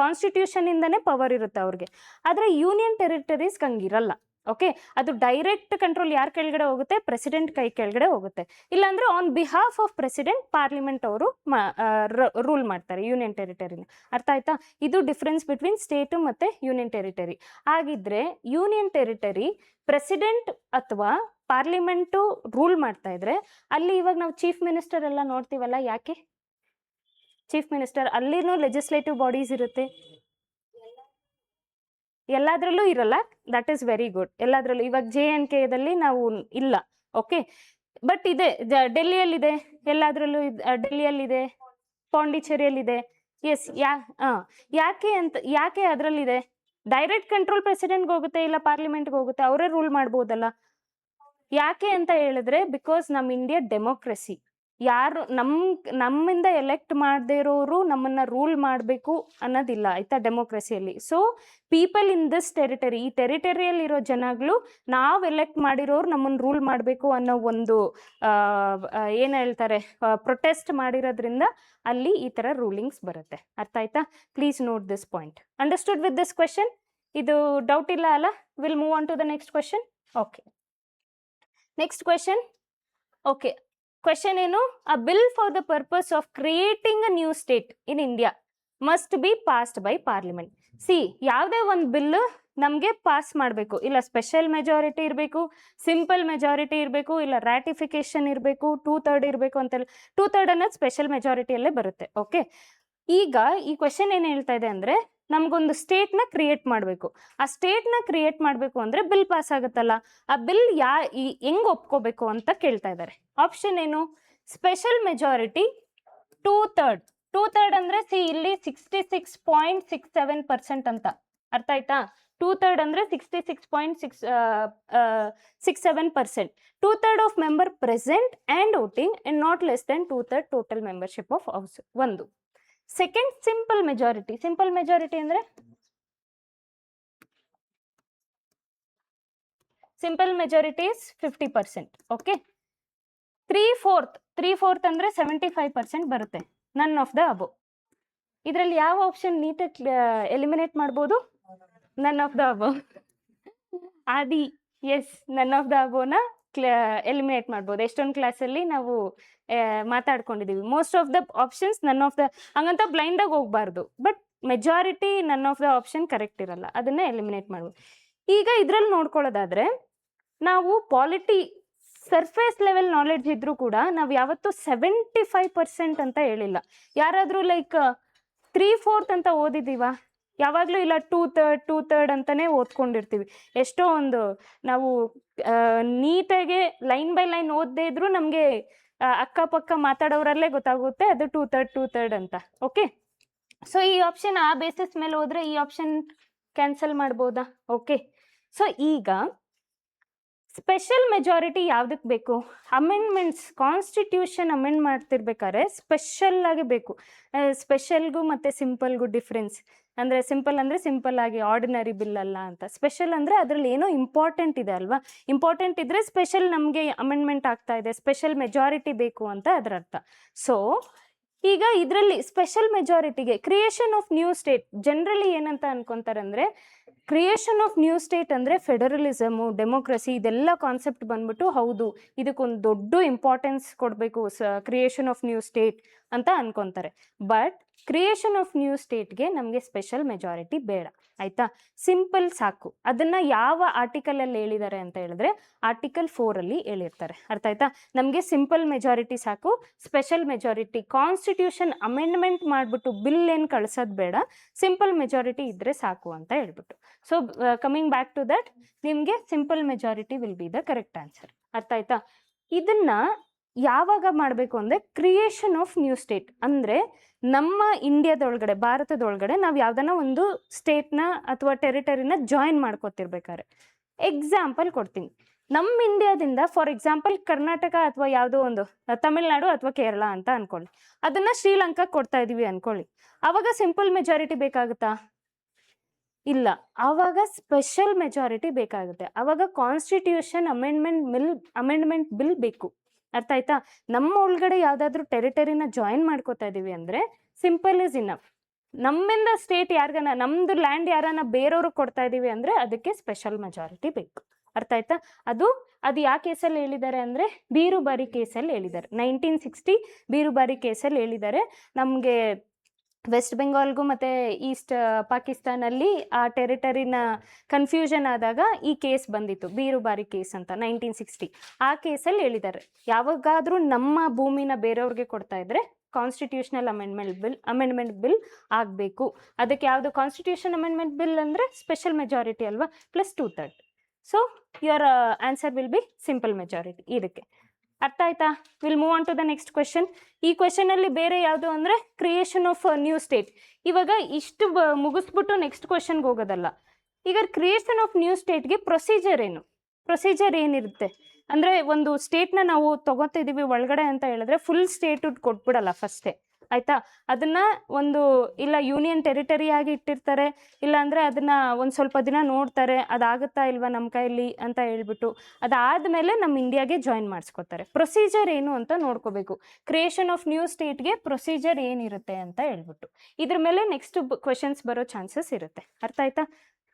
ಕಾನ್ಸ್ಟಿಟ್ಯೂಷನ್ ಇಂದನೇ ಪವರ್ ಇರುತ್ತೆ ಅವ್ರಿಗೆ. ಆದರೆ ಯೂನಿಯನ್ ಟೆರಿಟರೀಸ್ ಹಂಗಿರಲ್ಲ. ಓಕೆ, ಅದು ಡೈರೆಕ್ಟ್ ಕಂಟ್ರೋಲ್ ಯಾರ ಕೆಳಗಡೆ ಹೋಗುತ್ತೆ, ಪ್ರೆಸಿಡೆಂಟ್ ಕೈ ಕೆಳಗಡೆ ಹೋಗುತ್ತೆ. ಇಲ್ಲಾಂದ್ರೆ on behalf of president parliament ಅವರು ರೂಲ್ ಮಾಡ್ತಾರೆ ಯೂನಿಯನ್ ಟೆರಿಟರಿನ. ಅರ್ಥ ಆಯ್ತಾ? ಇದು ಡಿಫ್ರೆನ್ಸ್ ಬಿಟ್ವೀನ್ ಸ್ಟೇಟು ಮತ್ತು ಯೂನಿಯನ್ ಟೆರಿಟರಿ. ಆಗಿದ್ರೆ ಯೂನಿಯನ್ ಟೆರಿಟರಿ ಪ್ರೆಸಿಡೆಂಟ್ ಅಥವಾ ಪಾರ್ಲಿಮೆಂಟು ರೂಲ್ ಮಾಡ್ತಾ ಇದ್ರೆ, ಅಲ್ಲಿ ಇವಾಗ ನಾವು ಚೀಫ್ ಮಿನಿಸ್ಟರ್ ಎಲ್ಲ ನೋಡ್ತೀವಲ್ಲ, ಯಾಕೆ ಚೀಫ್ ಮಿನಿಸ್ಟರ್? ಅಲ್ಲಿನೂ ಲೆಜಿಸ್ಲೇಟಿವ್ ಬಾಡೀಸ್ ಇರುತ್ತೆ, ಎಲ್ಲಾದ್ರಲ್ಲೂ ಇರಲ್ಲ. That is very good. ಎಲ್ಲಾದ್ರಲ್ಲೂ ಇವಾಗ JNKದಲ್ಲಿ ನಾವು ಇಲ್ಲ. ಓಕೆ, ಬಟ್ ಇದೆ, ಡೆಲ್ಲಿಯಲ್ಲಿದೆ, ಎಲ್ಲಾದ್ರಲ್ಲೂ ಡೆಲ್ಲಿಯಲ್ಲಿದೆ, ಪಾಂಡಿಚೇರಿಯಲ್ಲಿದೆ. ಎಸ್, ಯಾಕೆ ಅದರಲ್ಲಿದೆ? ಡೈರೆಕ್ಟ್ ಕಂಟ್ರೋಲ್ ಪ್ರೆಸಿಡೆಂಟ್ಗೆ ಹೋಗುತ್ತೆ, ಇಲ್ಲ ಪಾರ್ಲಿಮೆಂಟ್ಗೆ ಹೋಗುತ್ತೆ, ಅವರೇ ರೂಲ್ ಮಾಡ್ಬೋದಲ್ಲ. ಯಾಕೆ ಅಂತ ಹೇಳಿದ್ರೆ, ಬಿಕಾಸ್ ನಮ್ಮ ಇಂಡಿಯಾ ಡೆಮೋಕ್ರಸಿ. ಯಾರು ನಮ್ಮಿಂದ ಎಲೆಕ್ಟ್ ಮಾಡದೇ ಇರೋರು ನಮ್ಮನ್ನ ರೂಲ್ ಮಾಡಬೇಕು ಅನ್ನೋದಿಲ್ಲ, ಆಯ್ತಾ, ಡೆಮೋಕ್ರಸಿಯಲ್ಲಿ. So people in this territory, ಈ ಟೆರಿಟರಿಯಲ್ಲಿರೋ ಜನಗಳು ನಾವು ಎಲೆಕ್ಟ್ ಮಾಡಿರೋರು ನಮ್ಮನ್ನು ರೂಲ್ ಮಾಡಬೇಕು ಅನ್ನೋ ಒಂದು ಏನು ಹೇಳ್ತಾರೆ, ಪ್ರೊಟೆಸ್ಟ್ ಮಾಡಿರೋದ್ರಿಂದ ಅಲ್ಲಿ ಈ ಥರ ರೂಲಿಂಗ್ಸ್ ಬರುತ್ತೆ. ಅರ್ಥ ಆಯ್ತಾ? Please note this point. Understood with this question? ಇದು ಡೌಟ್ ಇಲ್ಲ ಅಲ್ಲ? Will move on to the next question. Okay, next question. Okay, question ಏನು? A bill for the purpose of creating a new state in India must be passed by parliament. ಯಾವುದೇ ಒಂದು bill ನಮಗೆ pass ಮಾಡಬೇಕು, ಇಲ್ಲ special majority ಇರಬೇಕು, simple majority ಇರಬೇಕು, ಇಲ್ಲ ratification ಇರಬೇಕು, 2/3 ಇರಬೇಕು ಅಂತೆಲ್ಲ. 2/3 ಅನ್ನೋದು ಸ್ಪೆಷಲ್ ಮೆಜಾರಿಟಿಯಲ್ಲೇ ಬರುತ್ತೆ. ಓಕೆ, ಈಗ ಈ ಕ್ವೆಶನ್ ಏನು ಹೇಳ್ತಾ ಇದೆ ಅಂದರೆ, ನಮಗೊಂದು ಸ್ಟೇಟ್ನ ಕ್ರಿಯೇಟ್ ಮಾಡಬೇಕು. ಆ ಸ್ಟೇಟ್ನ ಕ್ರಿಯೇಟ್ ಮಾಡಬೇಕು ಅಂದರೆ ಬಿಲ್ ಪಾಸ್ ಆಗುತ್ತಲ್ಲ, ಆ ಬಿಲ್ ಹೆಂಗ್ ಒಪ್ಕೋಬೇಕು ಅಂತ ಕೇಳ್ತಾ ಇದ್ದಾರೆ. ಆಪ್ಷನ್ ಏನು? Special majority 2/3. 2/3 ಅಂದರೆ ಇಲ್ಲಿ 66.67% ಅಂತ. ಅರ್ಥ ಆಯ್ತಾ? 2/3 ಅಂದರೆ 66.67%. 2/3 of member present and voting and not less than 2/3 total membership of house. ಒಂದು. Second, simple majority. Simple majority ಅಂದ್ರೆ ಸಿಂಪಲ್ ಮೆಜಾರಿಟಿ ಇಸ್ 50%. ಓಕೆ, 3/4 ಅಂದ್ರೆ 75% ಬರುತ್ತೆ. ನನ್ ಆಫ್ ದ ಅಬೋ. ಇದರಲ್ಲಿ ಯಾವ ಆಪ್ಷನ್ ನೀಟಾಗಿ ಎಲಿಮಿನೇಟ್ ಮಾಡ್ಬೋದು? ನನ್ of the above. Adi, S, ನನ್ ಆಫ್ ದ ಅಬೋನ ಎಲಿಮಿನೇಟ್ ಮಾಡ್ಬೋದು. ಎಷ್ಟೊಂದು ಕ್ಲಾಸಲ್ಲಿ ನಾವು ಮಾತಾಡ್ಕೊಂಡಿದ್ದೀವಿ. Most of the options none of the, ಹಂಗಂತ ಬ್ಲೈಂಡಾಗಿ ಹೋಗ್ಬಾರ್ದು. But majority none of the option correct ಇರಲ್ಲ, ಅದನ್ನ ಎಲಿಮಿನೇಟ್ ಮಾಡ್ಬೋದು. ಈಗ ಇದ್ರಲ್ಲಿ ನೋಡ್ಕೊಳ್ಳೋದಾದ್ರೆ, ನಾವು ಪಾಲಿಟಿ ಸರ್ಫೇಸ್ ಲೆವೆಲ್ ನಾಲೆಡ್ಜ್ ಇದ್ರೂ ಕೂಡ ನಾವು ಯಾವತ್ತೂ 75% ಅಂತ ಹೇಳಿಲ್ಲ. ಯಾರಾದರೂ ಲೈಕ್ 3/4 ಅಂತ ಓದಿದ್ದೀವಾ? ಯಾವಾಗಲೂ ಇಲ್ಲ 2/3 ಅಂತಾನೆ ಓದ್ಕೊಂಡಿರ್ತೀವಿ. ಎಷ್ಟೋ ಒಂದು ನಾವು ನೀಟಾಗಿ ಲೈನ್ ಬೈ ಲೈನ್ ಓದದೇ ಇದ್ರೂ ನಮಗೆ ಅಕ್ಕಪಕ್ಕ ಮಾತಾಡೋರಲ್ಲೇ ಗೊತ್ತಾಗುತ್ತೆ ಅದು 2/3 ಅಂತ. ಓಕೆ, ಸೊ ಈ ಆಪ್ಷನ್ ಆ ಬೇಸಿಸ್ ಮೇಲೆ ಹೋದ್ರೆ ಈ ಆಪ್ಷನ್ ಕ್ಯಾನ್ಸಲ್ ಮಾಡ್ಬೋದಾ? ಓಕೆ, ಸೊ ಈಗ ಸ್ಪೆಷಲ್ ಮೆಜಾರಿಟಿ ಯಾವುದಕ್ಕೆ ಬೇಕು? ಅಮೆಂಡ್ಮೆಂಟ್ಸ್, ಕಾನ್ಸ್ಟಿಟ್ಯೂಷನ್ ಅಮೆಂಡ್ ಮಾಡ್ತಿರ್ಬೇಕಾದ್ರೆ ಸ್ಪೆಷಲ್ ಆಗಿ ಬೇಕು. ಸ್ಪೆಷಲ್ಗೂ ಮತ್ತು ಸಿಂಪಲ್ಗೂ ಡಿಫ್ರೆನ್ಸ್ ಅಂದರೆ, ಸಿಂಪಲ್ ಅಂದರೆ ಸಿಂಪಲ್ ಆಗಿ ಆರ್ಡಿನರಿ ಬಿಲ್ ಅಲ್ಲ ಅಂತ, ಸ್ಪೆಷಲ್ ಅಂದರೆ ಅದರಲ್ಲಿ ಏನೋ ಇಂಪಾರ್ಟೆಂಟ್ ಇದೆ ಅಲ್ವಾ, ಇಂಪಾರ್ಟೆಂಟ್ ಇದ್ದರೆ ಸ್ಪೆಷಲ್ ನಮಗೆ ಅಮೆಂಡ್ಮೆಂಟ್ ಆಗ್ತಾ ಇದೆ, ಸ್ಪೆಷಲ್ ಮೆಜಾರಿಟಿ ಬೇಕು ಅಂತ ಅದರ ಅರ್ಥ. ಸೊ ಈಗ ಇದರಲ್ಲಿ ಸ್ಪೆಷಲ್ ಮೆಜಾರಿಟಿಗೆ creation of new state generally ಏನಂತ ಅನ್ಕೊಂತಾರೆ ಅಂದರೆ, ಕ್ರಿಯೇಷನ್ ಆಫ್ ನ್ಯೂ ಸ್ಟೇಟ್ ಅಂದರೆ ಫೆಡರಲಿಸಮು, ಡೆಮೋಕ್ರಸಿ ಇದೆಲ್ಲ ಕಾನ್ಸೆಪ್ಟ್ ಬಂದ್ಬಿಟ್ಟು ಹೌದು ಇದಕ್ಕೊಂದು ದೊಡ್ಡ ಇಂಪಾರ್ಟೆನ್ಸ್ ಕೊಡಬೇಕು ಕ್ರಿಯೇಷನ್ ಆಫ್ ನ್ಯೂ ಸ್ಟೇಟ್ ಅಂತ ಅನ್ಕೊತಾರೆ. ಬಟ್ ಕ್ರಿಯೇಷನ್ ಆಫ್ ನ್ಯೂ ಸ್ಟೇಟ್ಗೆ ನಮಗೆ ಸ್ಪೆಷಲ್ ಮೆಜಾರಿಟಿ ಬೇಡ, ಆಯಿತಾ? ಸಿಂಪಲ್ ಸಾಕು. ಅದನ್ನು ಯಾವ ಆರ್ಟಿಕಲಲ್ಲಿ ಹೇಳಿದ್ದಾರೆ ಅಂತ ಹೇಳಿದ್ರೆ ಆರ್ಟಿಕಲ್ 4 ಹೇಳಿರ್ತಾರೆ. ಅರ್ಥ ಆಯ್ತಾ? ನಮಗೆ ಸಿಂಪಲ್ ಮೆಜಾರಿಟಿ ಸಾಕು, ಸ್ಪೆಷಲ್ ಮೆಜಾರಿಟಿ ಕಾನ್ಸ್ಟಿಟ್ಯೂಷನ್ ಅಮೆಂಡ್ಮೆಂಟ್ ಮಾಡಿಬಿಟ್ಟು ಬಿಲ್ ಏನು ಕಳ್ಸೋದು ಬೇಡ, ಸಿಂಪಲ್ ಮೆಜಾರಿಟಿ ಇದ್ದರೆ ಸಾಕು ಅಂತ ಹೇಳ್ಬಿಟ್ಟು. So coming back to that, ನಿಮಗೆ simple majority will be the correct answer. ಅರ್ಥ ಆಯ್ತಾ? ಇದನ್ನ ಯಾವಾಗ ಮಾಡಬೇಕು ಅಂದರೆ ಕ್ರಿಯೇಷನ್ ಆಫ್ ನ್ಯೂ ಸ್ಟೇಟ್ ಅಂದರೆ ನಮ್ಮ ಇಂಡಿಯಾದೊಳಗಡೆ, ಭಾರತದೊಳಗಡೆ ನಾವು ಯಾವ್ದನ್ನ ಒಂದು ಸ್ಟೇಟ್ನ ಅಥವಾ ಟೆರಿಟರಿನ ಜಾಯಿನ್ ಮಾಡ್ಕೊತಿರ್ಬೇಕಾದ್ರೆ. ಎಕ್ಸಾಂಪಲ್ ಕೊಡ್ತೀನಿ. ನಮ್ಮ ಇಂಡಿಯಾದಿಂದ ಫಾರ್ ಎಕ್ಸಾಂಪಲ್ ಕರ್ನಾಟಕ ಅಥವಾ ಯಾವುದೋ ಒಂದು ತಮಿಳ್ನಾಡು ಅಥವಾ ಕೇರಳ ಅಂತ ಅನ್ಕೊಳ್ಳಿ, ಅದನ್ನ ಶ್ರೀಲಂಕಾ ಕೊಡ್ತಾ ಇದೀವಿ ಅನ್ಕೊಳ್ಳಿ, ಆವಾಗ ಸಿಂಪಲ್ ಮೆಜಾರಿಟಿ ಬೇಕಾಗುತ್ತಾ? ಇಲ್ಲ, ಆವಾಗ ಸ್ಪೆಷಲ್ ಮೆಜಾರಿಟಿ ಬೇಕಾಗುತ್ತೆ. ಆವಾಗ ಕಾನ್ಸ್ಟಿಟ್ಯೂಷನ್ ಅಮೆಂಡ್ಮೆಂಟ್ ಬಿಲ್ ಬೇಕು. ಅರ್ಥ ಆಯ್ತಾ? ನಮ್ಮ ಒಳಗಡೆ ಯಾವುದಾದ್ರೂ ಟೆರಿಟರಿನ ಜಾಯಿನ್ ಮಾಡ್ಕೋತಾ ಇದೀವಿ ಅಂದರೆ ಸಿಂಪಲ್ ಇಸ್ ಇನಫ್. ನಮ್ಮಿಂದ ಸ್ಟೇಟ್ ಯಾರಿಗಾನ, ನಮ್ದು ಲ್ಯಾಂಡ್ ಯಾರನ್ನ ಬೇರೆಯವ್ರಿಗೆ ಕೊಡ್ತಾ ಇದೀವಿ ಅಂದರೆ ಅದಕ್ಕೆ ಸ್ಪೆಷಲ್ ಮೆಜಾರಿಟಿ ಬೇಕು. ಅರ್ಥ ಆಯ್ತಾ? ಅದು ಯಾವ ಕೇಸಲ್ಲಿ ಹೇಳಿದ್ದಾರೆ ಅಂದರೆ ಬೀರುಬಾರಿ ಕೇಸಲ್ಲಿ ಹೇಳಿದ್ದಾರೆ. 1960 ಬೀರುಬಾರಿ ಕೇಸಲ್ಲಿ ಹೇಳಿದ್ದಾರೆ. ನಮಗೆ ವೆಸ್ಟ್ ಬೆಂಗಾಲ್ಗೂ ಮತ್ತು ಈಸ್ಟ್ ಪಾಕಿಸ್ತಾನಲ್ಲಿ ಆ ಟೆರಿಟರಿನ ಕನ್ಫ್ಯೂಷನ್ ಆದಾಗ ಈ ಕೇಸ್ ಬಂದಿತ್ತು, ಬೀರುಬಾರಿ ಕೇಸ್ ಅಂತ 1960. ಆ ಕೇಸಲ್ಲಿ ಹೇಳಿದ್ದಾರೆ ಯಾವಾಗಾದರೂ ನಮ್ಮ ಭೂಮಿನ ಬೇರೆಯವ್ರಿಗೆ ಕೊಡ್ತಾ ಇದ್ರೆ ಕಾನ್ಸ್ಟಿಟ್ಯೂಷನಲ್ ಅಮೆಂಡ್ಮೆಂಟ್ ಬಿಲ್ ಆಗಬೇಕು. ಅದಕ್ಕೆ ಯಾವುದು ಕಾನ್ಸ್ಟಿಟ್ಯೂಷನ್ ಅಮೆಂಡ್ಮೆಂಟ್ ಬಿಲ್ ಅಂದರೆ ಸ್ಪೆಷಲ್ ಮೆಜಾರಿಟಿ ಅಲ್ವಾ, +2/3. So your answer will be simple majority. ಇದಕ್ಕೆ ಅರ್ಥ ಆಯ್ತಾ? Will move on to the next question. ಈ ಕ್ವೆಶನಲ್ಲಿ ಬೇರೆ ಯಾವುದು ಅಂದರೆ ಕ್ರಿಯೇಷನ್ ಆಫ್ ನ್ಯೂ ಸ್ಟೇಟ್. ಇವಾಗ ಇಷ್ಟು ಮುಗಿಸ್ಬಿಟ್ಟು ನೆಕ್ಸ್ಟ್ ಕ್ವೆಶನ್ಗೆ ಹೋಗೋದಲ್ಲ. ಈಗ ಕ್ರಿಯೇಷನ್ ಆಫ್ ನ್ಯೂ ಸ್ಟೇಟ್ಗೆ ಪ್ರೊಸೀಜರ್ ಏನಿರುತ್ತೆ ಅಂದರೆ, ಒಂದು ಸ್ಟೇಟ್ನ ನಾವು ತೊಗೋತಿದ್ದೀವಿ ಒಳಗಡೆ ಅಂತ ಹೇಳಿದ್ರೆ ಫುಲ್ ಸ್ಟೇಟ್ ಕೊಟ್ಬಿಡಲ್ಲ ಫಸ್ಟೇ, ಆಯಿತಾ? ಅದನ್ನು ಒಂದು ಇಲ್ಲ ಯೂನಿಯನ್ ಟೆರಿಟರಿ ಆಗಿ ಇಟ್ಟಿರ್ತಾರೆ, ಇಲ್ಲ ಅಂದರೆ ಅದನ್ನು ಒಂದು ಸ್ವಲ್ಪ ದಿನ ನೋಡ್ತಾರೆ ಅದಾಗುತ್ತಾ ಇಲ್ವಾ ನಮ್ಮ ಕೈಯಲ್ಲಿ ಅಂತ ಹೇಳ್ಬಿಟ್ಟು, ಅದಾದಮೇಲೆ ನಮ್ಮ ಇಂಡಿಯಾಗೆ ಜಾಯಿನ್ ಮಾಡಿಸ್ಕೊತಾರೆ. ಪ್ರೊಸೀಜರ್ ಏನು ಅಂತ ನೋಡ್ಕೋಬೇಕು. ಕ್ರಿಯೇಷನ್ ಆಫ್ ನ್ಯೂ ಸ್ಟೇಟ್ಗೆ ಪ್ರೊಸೀಜರ್ ಏನಿರುತ್ತೆ ಅಂತ ಹೇಳ್ಬಿಟ್ಟು ಇದ್ರ ಮೇಲೆ ನೆಕ್ಸ್ಟ್ ಕ್ವೆಶನ್ಸ್ ಬರೋ ಚಾನ್ಸಸ್ ಇರುತ್ತೆ. ಅರ್ಥ ಆಯ್ತಾ?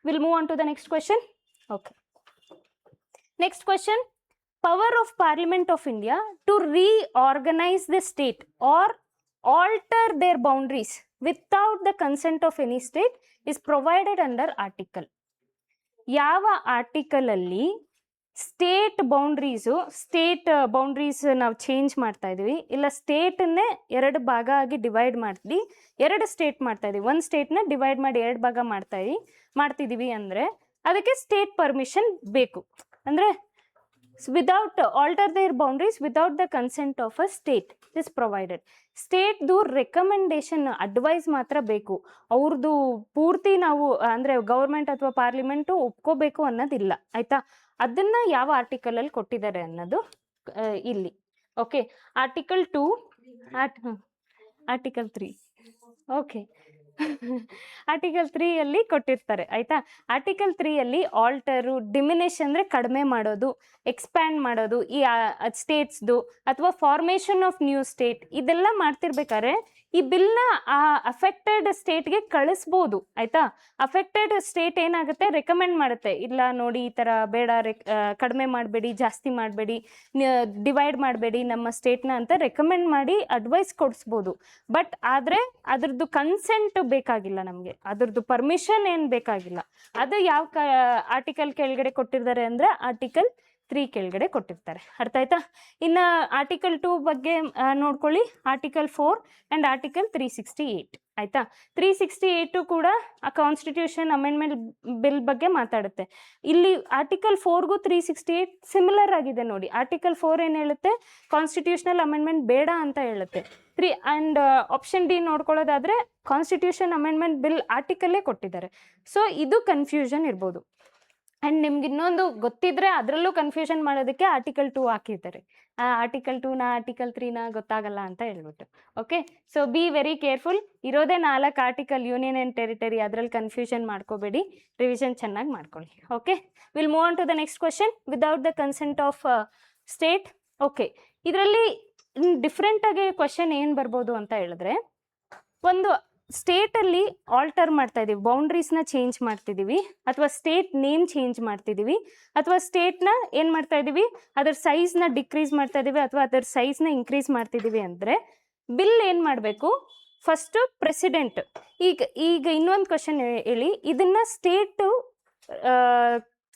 Will move on to the next question. Okay, next question. Power of parliament of India to reorganise the state or alter their boundaries without the consent of any state is provided under article. ಯಾವ article ಅಲ್ಲಿ state boundaries ನಾವು change ಮಾಡ್ತಾ ಇದೀವಿ, ಇಲ್ಲ ಸ್ಟೇಟನ್ನೇ 2 ಭಾಗ ಆಗಿ divide ಮಾಡಿ 2 state ಮಾಡ್ತಾ ಇದೀವಿ, ಒಂದು ಸ್ಟೇಟ್ನ ಡಿವೈಡ್ ಮಾಡಿ 2 ಭಾಗ ಮಾಡ್ತಿದೀವಿ ಅಂದರೆ ಅದಕ್ಕೆ ಸ್ಟೇಟ್ ಪರ್ಮಿಷನ್ ಬೇಕು. ಅಂದರೆ without alter their boundaries without the consent of a state is provided. ಸ್ಟೇಟ್ದು ರೆಕಮೆಂಡೇಶನ್, ಅಡ್ವೈಸ್ ಮಾತ್ರ ಬೇಕು, ಅವ್ರದ್ದು ಪೂರ್ತಿ ನಾವು ಅಂದರೆ ಗೌರ್ಮೆಂಟ್ ಅಥವಾ ಪಾರ್ಲಿಮೆಂಟು ಒಪ್ಕೋಬೇಕು ಅನ್ನೋದಿಲ್ಲ, ಆಯಿತಾ? ಅದನ್ನು ಯಾವ ಆರ್ಟಿಕಲಲ್ಲಿ ಕೊಟ್ಟಿದ್ದಾರೆ ಅನ್ನೋದು ಇಲ್ಲಿ. Okay, article 2, article 3. Okay, article 3 ಕೊಟ್ಟಿರ್ತಾರೆ, ಆಯಿತಾ? ಆರ್ಟಿಕಲ್ 3 ಆಲ್ಟರು, ಡಿಮಿನಿಷ್ ಅಂದರೆ ಕಡಿಮೆ ಮಾಡೋದು, ಎಕ್ಸ್ಪ್ಯಾಂಡ್ ಮಾಡೋದು ಈ ಸ್ಟೇಟ್ಸ್ದು, ಅಥವಾ ಫಾರ್ಮೇಷನ್ ಆಫ್ ನ್ಯೂ ಸ್ಟೇಟ್, ಇದೆಲ್ಲ ಮಾಡ್ತಿರ್ಬೇಕಾದ್ರೆ ಈ ಬಿಲ್ನ ಆ ಅಫೆಕ್ಟೆಡ್ ಸ್ಟೇಟ್ಗೆ ಕಳಿಸ್ಬೋದು, ಆಯಿತಾ? ಅಫೆಕ್ಟೆಡ್ ಸ್ಟೇಟ್ ಏನಾಗುತ್ತೆ, ರೆಕಮೆಂಡ್ ಮಾಡುತ್ತೆ, ಇಲ್ಲ ನೋಡಿ ಈ ಥರ ಬೇಡ, ಕಡಿಮೆ ಮಾಡಬೇಡಿ, ಜಾಸ್ತಿ ಮಾಡಬೇಡಿ, ಡಿವೈಡ್ ಮಾಡಬೇಡಿ ನಮ್ಮ ಸ್ಟೇಟ್ನ ಅಂತ ರೆಕಮೆಂಡ್ ಮಾಡಿ ಅಡ್ವೈಸ್ ಕೊಡಿಸ್ಬೋದು. ಬಟ್ ಆದರೆ ಅದ್ರದ್ದು ಕನ್ಸೆಂಟ್ ಬೇಕಾಗಿಲ್ಲ, ನಮಗೆ ಅದ್ರದ್ದು ಪರ್ಮಿಷನ್ ಏನು ಬೇಕಾಗಿಲ್ಲ. ಅದು ಯಾವ ಆರ್ಟಿಕಲ್ ಕೆಳಗಡೆ ಕೊಟ್ಟಿದ್ದಾರೆ ಅಂದರೆ ಆರ್ಟಿಕಲ್ 3 ಕೆಳಗಡೆ ಕೊಟ್ಟಿರ್ತಾರೆ. ಅರ್ಥ ಆಯ್ತಾ? ಇನ್ನು ಆರ್ಟಿಕಲ್ 2 ಬಗ್ಗೆ ನೋಡ್ಕೊಳ್ಳಿ, ಆರ್ಟಿಕಲ್ 4 ಆ್ಯಂಡ್ ಆರ್ಟಿಕಲ್ 368. ಆಯಿತಾ? 368 ಕೂಡ ಆ ಕಾನ್ಸ್ಟಿಟ್ಯೂಷನ್ ಅಮೆಂಡ್ಮೆಂಟ್ ಬಿಲ್ ಬಗ್ಗೆ ಮಾತಾಡುತ್ತೆ. ಇಲ್ಲಿ ಆರ್ಟಿಕಲ್ 4ಗೂ 368 ಸಿಮಿಲರ್ ಆಗಿದೆ ನೋಡಿ. ಆರ್ಟಿಕಲ್ 4 ಏನು ಹೇಳುತ್ತೆ, ಕಾನ್ಸ್ಟಿಟ್ಯೂಷನಲ್ ಅಮೆಂಡ್ಮೆಂಟ್ ಬೇಡ ಅಂತ ಹೇಳುತ್ತೆ. ಆ್ಯಂಡ್ ಆಪ್ಷನ್ ಡಿ ನೋಡ್ಕೊಳ್ಳೋದಾದರೆ ಕಾನ್ಸ್ಟಿಟ್ಯೂಷನ್ ಅಮೆಂಡ್ಮೆಂಟ್ ಬಿಲ್ ಆರ್ಟಿಕಲ್ಲೇ ಕೊಟ್ಟಿದ್ದಾರೆ. ಸೊ ಇದು ಕನ್ಫ್ಯೂಷನ್ ಇರ್ಬೋದು. ಆ್ಯಂಡ್ ನಿಮ್ಗೆ ಇನ್ನೊಂದು ಗೊತ್ತಿದ್ರೆ ಅದರಲ್ಲೂ ಕನ್ಫ್ಯೂಷನ್ ಮಾಡೋದಕ್ಕೆ ಆರ್ಟಿಕಲ್ 2 ಹಾಕಿರ್ತಾರೆ. ಆರ್ಟಿಕಲ್ 2ನ ಆರ್ಟಿಕಲ್ 3ನ ಗೊತ್ತಾಗಲ್ಲ ಅಂತ ಹೇಳ್ಬಿಟ್ಟು. Okay, so be very careful. ಇರೋದೇ 4 ಆರ್ಟಿಕಲ್, ಯೂನಿಯನ್ ಆ್ಯಂಡ್ ಟೆರಿಟರಿ, ಅದರಲ್ಲಿ ಕನ್ಫ್ಯೂಷನ್ ಮಾಡ್ಕೋಬೇಡಿ, ರಿವಿಷನ್ ಚೆನ್ನಾಗಿ ಮಾಡ್ಕೊಳ್ಳಿ. Okay, will move on to the next question. Without the consent of state. Okay, ಇದರಲ್ಲಿ ಡಿಫ್ರೆಂಟಾಗಿ ಕ್ವಶನ್ ಏನು ಬರ್ಬೋದು ಅಂತ ಹೇಳಿದ್ರೆ, ಒಂದು ಸ್ಟೇಟಲ್ಲಿ ಆಲ್ಟರ್ ಮಾಡ್ತಾ ಇದ್ದೀವಿ, ಬೌಂಡ್ರೀಸ್ನ ಚೇಂಜ್ ಮಾಡ್ತಿದ್ದೀವಿ, ಅಥವಾ ಸ್ಟೇಟ್ ನೇಮ್ ಚೇಂಜ್ ಮಾಡ್ತಿದ್ದೀವಿ, ಅಥವಾ ಸ್ಟೇಟ್ನ ಏನು ಮಾಡ್ತಾ ಇದ್ದೀವಿ, ಅದರ ಸೈಜ್ನ ಡಿಕ್ರೀಸ್ ಮಾಡ್ತಾ ಇದ್ದೀವಿ, ಅಥವಾ ಅದರ ಸೈಜ್ನ ಇನ್ಕ್ರೀಸ್ ಮಾಡ್ತಿದ್ದೀವಿ ಅಂದರೆ ಬಿಲ್ ಏನು ಮಾಡಬೇಕು, ಫಸ್ಟು ಪ್ರೆಸಿಡೆಂಟ್. ಈಗ ಇನ್ನೊಂದು ಕ್ವಶನ್ ಹೇಳಿ, ಇದನ್ನು ಸ್ಟೇಟು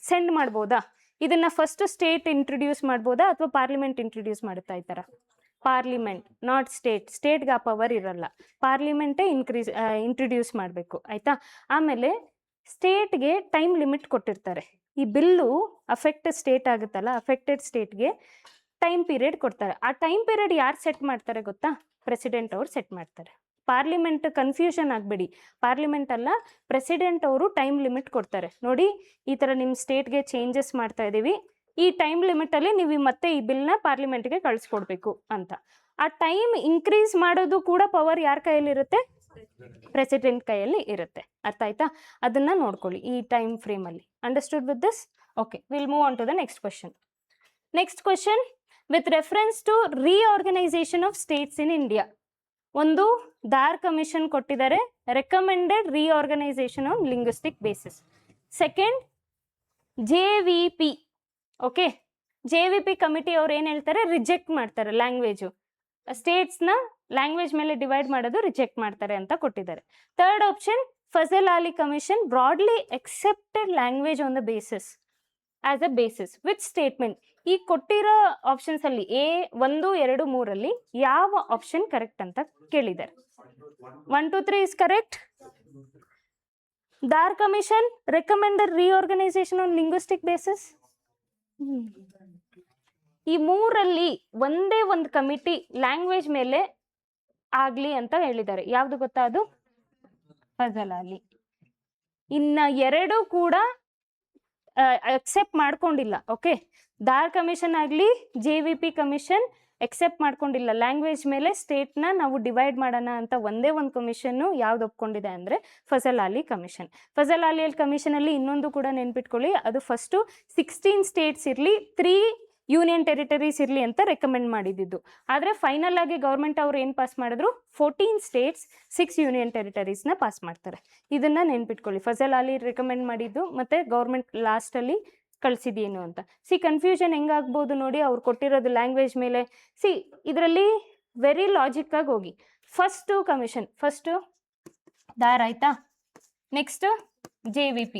ಸೆಂಡ್ ಮಾಡ್ಬೋದಾ? ಇದನ್ನು ಫಸ್ಟ್ ಸ್ಟೇಟ್ ಇಂಟ್ರೊಡ್ಯೂಸ್ ಮಾಡ್ಬೋದಾ ಅಥವಾ ಪಾರ್ಲಿಮೆಂಟ್ ಇಂಟ್ರೊಡ್ಯೂಸ್ ಮಾಡುತ್ತಾ? ಈ ಥರ ಪಾರ್ಲಿಮೆಂಟ್, ನಾಟ್ ಸ್ಟೇಟ್. ಸ್ಟೇಟ್ಗೆ ಆ ಪವರ್ ಇರಲ್ಲ, ಪಾರ್ಲಿಮೆಂಟೇ ಇಂಟ್ರೊಡ್ಯೂಸ್ ಮಾಡಬೇಕು. ಆಯಿತಾ? ಆಮೇಲೆ ಸ್ಟೇಟ್ಗೆ ಟೈಮ್ ಲಿಮಿಟ್ ಕೊಟ್ಟಿರ್ತಾರೆ. ಈ ಬಿಲ್ಲು ಸ್ಟೇಟ್ ಆಗುತ್ತಲ್ಲ, ಅಫೆಕ್ಟೆಡ್ ಸ್ಟೇಟ್ಗೆ ಟೈಮ್ ಪೀರಿಯಡ್ ಕೊಡ್ತಾರೆ. ಆ ಟೈಮ್ ಪೀರಿಯಡ್ ಯಾರು ಸೆಟ್ ಮಾಡ್ತಾರೆ ಗೊತ್ತಾ? ಪ್ರೆಸಿಡೆಂಟ್ ಅವರು ಸೆಟ್ ಮಾಡ್ತಾರೆ. ಪಾರ್ಲಿಮೆಂಟ್ ಕನ್ಫ್ಯೂಷನ್ ಆಗಬೇಡಿ, ಪಾರ್ಲಿಮೆಂಟ್ ಅಲ್ಲ, ಪ್ರೆಸಿಡೆಂಟ್ ಅವರು ಟೈಮ್ ಲಿಮಿಟ್ ಕೊಡ್ತಾರೆ. ನೋಡಿ, ಈ ಥರ ನಿಮ್ಮ ಸ್ಟೇಟ್ಗೆ ಚೇಂಜಸ್ ಮಾಡ್ತಾ ಇದ್ದೀವಿ, ಈ ಟೈಮ್ ಲಿಮಿಟಲ್ಲಿ ನೀವು ಮತ್ತೆ ಈ ಬಿಲ್ನ ಪಾರ್ಲಿಮೆಂಟ್ಗೆ ಕಳಿಸ್ಕೊಡ್ಬೇಕು ಅಂತ. ಆ ಟೈಮ್ ಇನ್ಕ್ರೀಸ್ ಮಾಡೋದು ಕೂಡ ಪವರ್ ಯಾರ ಕೈಯಲ್ಲಿರುತ್ತೆ? ಪ್ರೆಸಿಡೆಂಟ್ ಕೈಯಲ್ಲಿ ಇರುತ್ತೆ. ಅರ್ಥ ಆಯ್ತಾ? ಅದನ್ನು ನೋಡ್ಕೊಳ್ಳಿ ಈ ಟೈಮ್ ಫ್ರೇಮಲ್ಲಿ. Understood with this? Okay, will move on to the next question. Next question, with reference to reorganisation of states in India. ಒಂದು ದಾರ್ ಕಮಿಷನ್ ಕೊಟ್ಟಿದ್ದಾರೆ, recommended reorganisation on linguistic basis. Second, JVP. Okay, JVP committee ಅವ್ರು ಏನು ಹೇಳ್ತಾರೆ, reject ಮಾಡ್ತಾರೆ language, ಸ್ಟೇಟ್ಸ್ನ language ಮೇಲೆ divide ಮಾಡೋದು reject ಮಾಡ್ತಾರೆ ಅಂತ ಕೊಟ್ಟಿದ್ದಾರೆ. Third option, Fazal Ali commission broadly accepted language on the basis as a basis with statement. ಈ ಕೊಟ್ಟಿರೋ ಆಪ್ಷನ್ಸಲ್ಲಿ A1, 2, 3 ಯಾವ ಆಪ್ಷನ್ ಕರೆಕ್ಟ್ ಅಂತ ಕೇಳಿದ್ದಾರೆ. 1, 2, 3 is correct. Dhar commission recommended reorganisation on linguistic basis. ಈ 3ರಲ್ಲಿ ಒಂದೇ ಒಂದು ಕಮಿಟಿ ಲ್ಯಾಂಗ್ವೇಜ್ ಮೇಲೆ ಆಗಲಿ ಅಂತ ಹೇಳಿದ್ದಾರೆ. ಯಾವುದು ಗೊತ್ತಾ? ಅದು ಫಜಲ್ ಅಲಿ. ಇನ್ನು 2 ಕೂಡ ಅಕ್ಸೆಪ್ಟ್ ಮಾಡ್ಕೊಂಡಿಲ್ಲ. ಓಕೆ, ದಾರ್ ಕಮಿಷನ್ ಆಗಲಿ JVP ಕಮಿಷನ್ ಎಕ್ಸೆಪ್ಟ್ ಮಾಡ್ಕೊಂಡಿಲ್ಲ. ಲ್ಯಾಂಗ್ವೇಜ್ ಮೇಲೆ ಸ್ಟೇಟ್ನ ನಾವು ಡಿವೈಡ್ ಮಾಡೋಣ ಅಂತ ಒಂದೇ ಒಂದು ಕಮಿಷನ್ನು ಯಾವ್ದು ಒಪ್ಕೊಂಡಿದೆ ಅಂದರೆ ಫಜಲ್ ಅಲಿ ಕಮಿಷನ್. ಫಜಲ್ ಅಲಿ ಕಮಿಷನಲ್ಲಿ ಇನ್ನೊಂದು ಕೂಡ ನೆನ್ಪಿಟ್ಕೊಳ್ಳಿ, ಅದು ಫಸ್ಟು 16 ಸ್ಟೇಟ್ಸ್ ಇರಲಿ, 3 ಯೂನಿಯನ್ ಟೆರಿಟರೀಸ್ ಇರಲಿ ಅಂತ ರೆಕಮೆಂಡ್ ಮಾಡಿದ್ದು. ಆದರೆ ಫೈನಲ್ ಆಗಿ ಗೌರ್ಮೆಂಟ್ ಅವ್ರು ಏನು ಪಾಸ್ ಮಾಡಿದ್ರು, 14 ಸ್ಟೇಟ್ಸ್ 6 ಯೂನಿಯನ್ ಟೆರಿಟರೀಸ್ನ ಪಾಸ್ ಮಾಡ್ತಾರೆ. ಇದನ್ನು ನೆನ್ಪಿಟ್ಕೊಳ್ಳಿ, ಫಜಲ್ ಅಲಿ ರೆಕಮೆಂಡ್ ಮಾಡಿದ್ದು ಮತ್ತು ಗೌರ್ಮೆಂಟ್ ಲಾಸ್ಟಲ್ಲಿ ಕಳಿಸಿದೇನು ಅಂತ. ಕನ್ಫ್ಯೂಷನ್ ಹೆಂಗಾಗ್ಬೋದು ನೋಡಿ, ಅವ್ರು ಕೊಟ್ಟಿರೋದು ಲ್ಯಾಂಗ್ವೇಜ್ ಮೇಲೆ. ಇದರಲ್ಲಿ ವೆರಿ ಲಾಜಿಕ್ಕಾಗಿ ಹೋಗಿ, ಫಸ್ಟು ಕಮಿಷನ್, ಫಸ್ಟು ದಾರ್ ಆಯ್ತಾ, ನೆಕ್ಸ್ಟ್ JVP,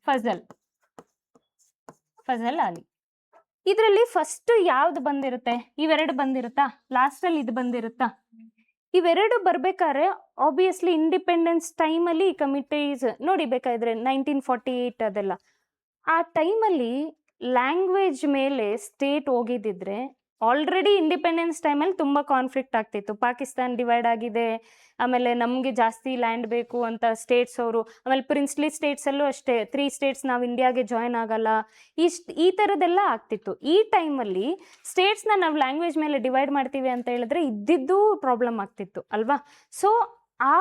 ಫಜಲ್ ಅಲಿ. ಇದರಲ್ಲಿ ಫಸ್ಟ್ ಯಾವ್ದು ಬಂದಿರುತ್ತೆ? ಇವೆರಡು ಬಂದಿರುತ್ತಾ? ಲಾಸ್ಟಲ್ಲಿ ಇದು ಬಂದಿರುತ್ತಾ? ಇವೆರಡು ಬರ್ಬೇಕಾದ್ರೆ ಆಬ್ವಿಯಸ್ಲಿ ಇಂಡಿಪೆಂಡೆನ್ಸ್ ಟೈಮಲ್ಲಿ ಈ ಕಮಿಟೀಸ್ ನೋಡಿ, ಬೇಕಾದ್ರೆ 1948 ಅದೆಲ್ಲ, ಆ ಟೈಮಲ್ಲಿ ಲ್ಯಾಂಗ್ವೇಜ್ ಮೇಲೆ ಸ್ಟೇಟ್ ಹೋಗಿದ್ದಿದ್ರೆ ಆಲ್ರೆಡಿ ಇಂಡಿಪೆಂಡೆನ್ಸ್ ಟೈಮಲ್ಲಿ ತುಂಬ ಕಾನ್ಫ್ಲಿಕ್ಟ್ ಆಗ್ತಿತ್ತು. ಪಾಕಿಸ್ತಾನ ಡಿವೈಡ್ ಆಗಿದೆ, ಆಮೇಲೆ ನಮಗೆ ಜಾಸ್ತಿ ಲ್ಯಾಂಡ್ ಬೇಕು ಅಂತ ಸ್ಟೇಟ್ಸ್ ಅವರು, ಆಮೇಲೆ ಪ್ರಿನ್ಸ್ಲಿ ಸ್ಟೇಟ್ಸಲ್ಲೂ ಅಷ್ಟೇ 3 ಸ್ಟೇಟ್ಸ್ ನಾವು ಇಂಡಿಯಾಗೆ ಜಾಯ್ನ್ ಆಗಲ್ಲ, ಈ ಥರದ್ದೆಲ್ಲ ಆಗ್ತಿತ್ತು. ಈ ಟೈಮಲ್ಲಿ ಸ್ಟೇಟ್ಸ್ನ ನಾವು ಲ್ಯಾಂಗ್ವೇಜ್ ಮೇಲೆ ಡಿವೈಡ್ ಮಾಡ್ತೀವಿ ಅಂತ ಹೇಳಿದ್ರೆ ಇದ್ದಿದ್ದು ಪ್ರಾಬ್ಲಮ್ ಆಗ್ತಿತ್ತು ಅಲ್ವಾ. ಸೊ ಆ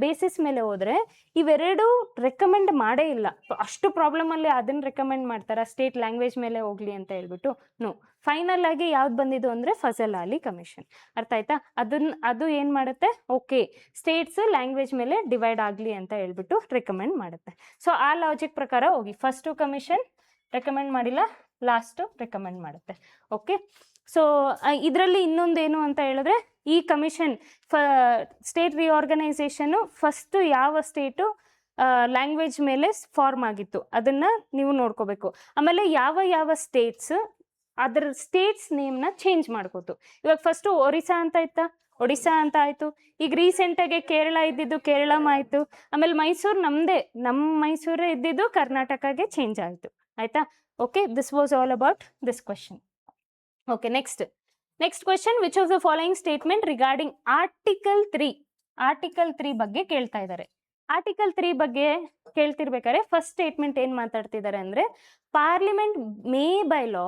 ಬೇಸಿಸ್ ಮೇಲೆ ಹೋದರೆ ಇವೆರಡು ರೆಕಮೆಂಡ್ ಮಾಡೇ ಇಲ್ಲ. ಅಷ್ಟು ಪ್ರಾಬ್ಲಮಲ್ಲಿ ಅದನ್ನು ರೆಕಮೆಂಡ್ ಮಾಡ್ತಾರೆ ಸ್ಟೇಟ್ ಲ್ಯಾಂಗ್ವೇಜ್ ಮೇಲೆ ಹೋಗಲಿ ಅಂತ ಹೇಳ್ಬಿಟ್ಟು. ನೋ, ಫೈನಲ್ ಆಗಿ ಯಾವ್ದು ಬಂದಿದ್ದು ಅಂದರೆ ಫಜಲ್ ಅಲಿ ಕಮಿಷನ್. ಅರ್ಥ ಆಯ್ತಾ? ಅದು ಏನು ಮಾಡುತ್ತೆ, ಓಕೆ ಸ್ಟೇಟ್ಸ್ ಲ್ಯಾಂಗ್ವೇಜ್ ಮೇಲೆ ಡಿವೈಡ್ ಆಗಲಿ ಅಂತ ಹೇಳ್ಬಿಟ್ಟು ರೆಕಮೆಂಡ್ ಮಾಡುತ್ತೆ. ಸೊ ಆ ಲಾಜಿಕ್ ಪ್ರಕಾರ ಹೋಗಿ, ಫಸ್ಟು ಕಮಿಷನ್ ರೆಕಮೆಂಡ್ ಮಾಡಿಲ್ಲ, ಲಾಸ್ಟು ರೆಕಮೆಂಡ್ ಮಾಡುತ್ತೆ. ಓಕೆ, ಸೊ ಇದರಲ್ಲಿ ಇನ್ನೊಂದೇನು ಅಂತ ಹೇಳಿದ್ರೆ, ಈ ಕಮಿಷನ್ ಸ್ಟೇಟ್ ರಿಆರ್ಗನೈಸೇಷನ್ನು ಫಸ್ಟು ಯಾವ ಸ್ಟೇಟು ಲ್ಯಾಂಗ್ವೇಜ್ ಮೇಲೆ ಫಾರ್ಮ್ ಆಗಿತ್ತು ಅದನ್ನು ನೀವು ನೋಡ್ಕೋಬೇಕು. ಆಮೇಲೆ ಯಾವ ಸ್ಟೇಟ್ಸ್ ಅದರ ಸ್ಟೇಟ್ಸ್ ನೇಮ್ನ ಚೇಂಜ್ ಮಾಡ್ಕೋತು. ಇವಾಗ ಫಸ್ಟು ಒರಿಸ್ಸಾ ಅಂತ ಇತ್ತಾ, ಒಡಿಸ್ಸಾ ಅಂತ ಆಯಿತು. ಈಗ ರೀಸೆಂಟಾಗಿ ಕೇರಳ ಇದ್ದಿದ್ದು ಕೇರಳಂ ಆಯಿತು. ಆಮೇಲೆ ಮೈಸೂರು ನಮ್ಮದೇ, ನಮ್ಮ ಮೈಸೂರೇ ಇದ್ದಿದ್ದು ಕರ್ನಾಟಕಗೆ ಚೇಂಜ್ ಆಯಿತು. ಆಯಿತಾ? Okay, this was all about this question. Okay, next question, which of the following statement regarding article 3 ಬಗ್ಗೆ ಕೇಳ್ತಾ ಇದ್ದಾರೆ. ಆರ್ಟಿಕಲ್ 3 ಬಗ್ಗೆ ಕೇಳ್ತಿರ್ಬೇಕಾದ್ರೆ ಫಸ್ಟ್ ಸ್ಟೇಟ್ಮೆಂಟ್ ಏನ್ ಮಾತಾಡ್ತಿದ್ದಾರೆ ಅಂದ್ರೆ, parliament may by law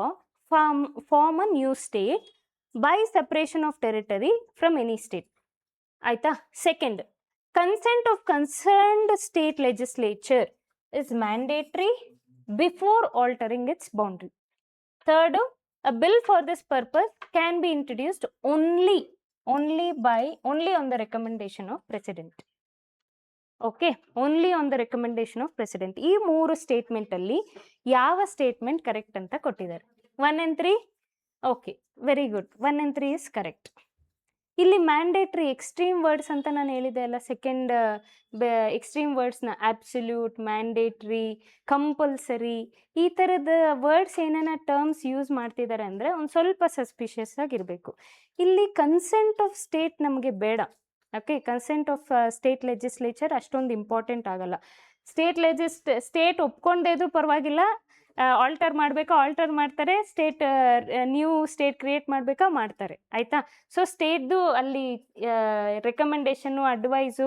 form a new state by separation of territory from any state. ಆಯ್ತಾ? Second, consent of concerned state legislature is mandatory before altering its boundary. Third, a bill for this purpose can be introduced only on the recommendation of president. Okay, only on the recommendation of president. ಈ ಮೂರು statement ಅಲ್ಲಿ ಯಾವ statement correct ಅಂತ ಕೊಟ್ಟಿದ್ದಾರೆ? 1 and 3. Okay, very good. 1 and 3 is correct. ಇಲ್ಲಿ mandatory extreme words ಅಂತ ನಾನು ಹೇಳಿದೆ ಅಲ್ಲ, ಸೆಕೆಂಡ್ ಎಕ್ಸ್ಟ್ರೀಮ್ ವರ್ಡ್ಸ್ನ ಆಬ್ಸಲ್ಯೂಟ್, ಮ್ಯಾಂಡೇಟ್ರಿ, ಕಂಪಲ್ಸರಿ, ಈ ಥರದ ವರ್ಡ್ಸ್ ಏನೇನ ಟರ್ಮ್ಸ್ ಯೂಸ್ ಮಾಡ್ತಿದ್ದಾರೆ ಅಂದರೆ ಒಂದು ಸ್ವಲ್ಪ ಸಸ್ಪಿಷಿಯಸ್ ಆಗಿರಬೇಕು. ಇಲ್ಲಿ ಕನ್ಸೆಂಟ್ ಆಫ್ ಸ್ಟೇಟ್ ನಮಗೆ ಬೇಡ. Okay, consent of state legislature ಅಷ್ಟೊಂದು ಇಂಪಾರ್ಟೆಂಟ್ ಆಗಲ್ಲ. ಸ್ಟೇಟ್ ಒಪ್ಕೊಂಡೇದು ಪರವಾಗಿಲ್ಲ, ಆಲ್ಟರ್ ಮಾಡ್ತಾರೆ, ನ್ಯೂ ಸ್ಟೇಟ್ ಕ್ರಿಯೇಟ್ ಮಾಡ್ತಾರೆ. ಆಯ್ತಾ? ಸೊ ಸ್ಟೇಟ್ದು ಅಲ್ಲಿ ರೆಕಮೆಂಡೇಶನ್ನು, ಅಡ್ವೈಸು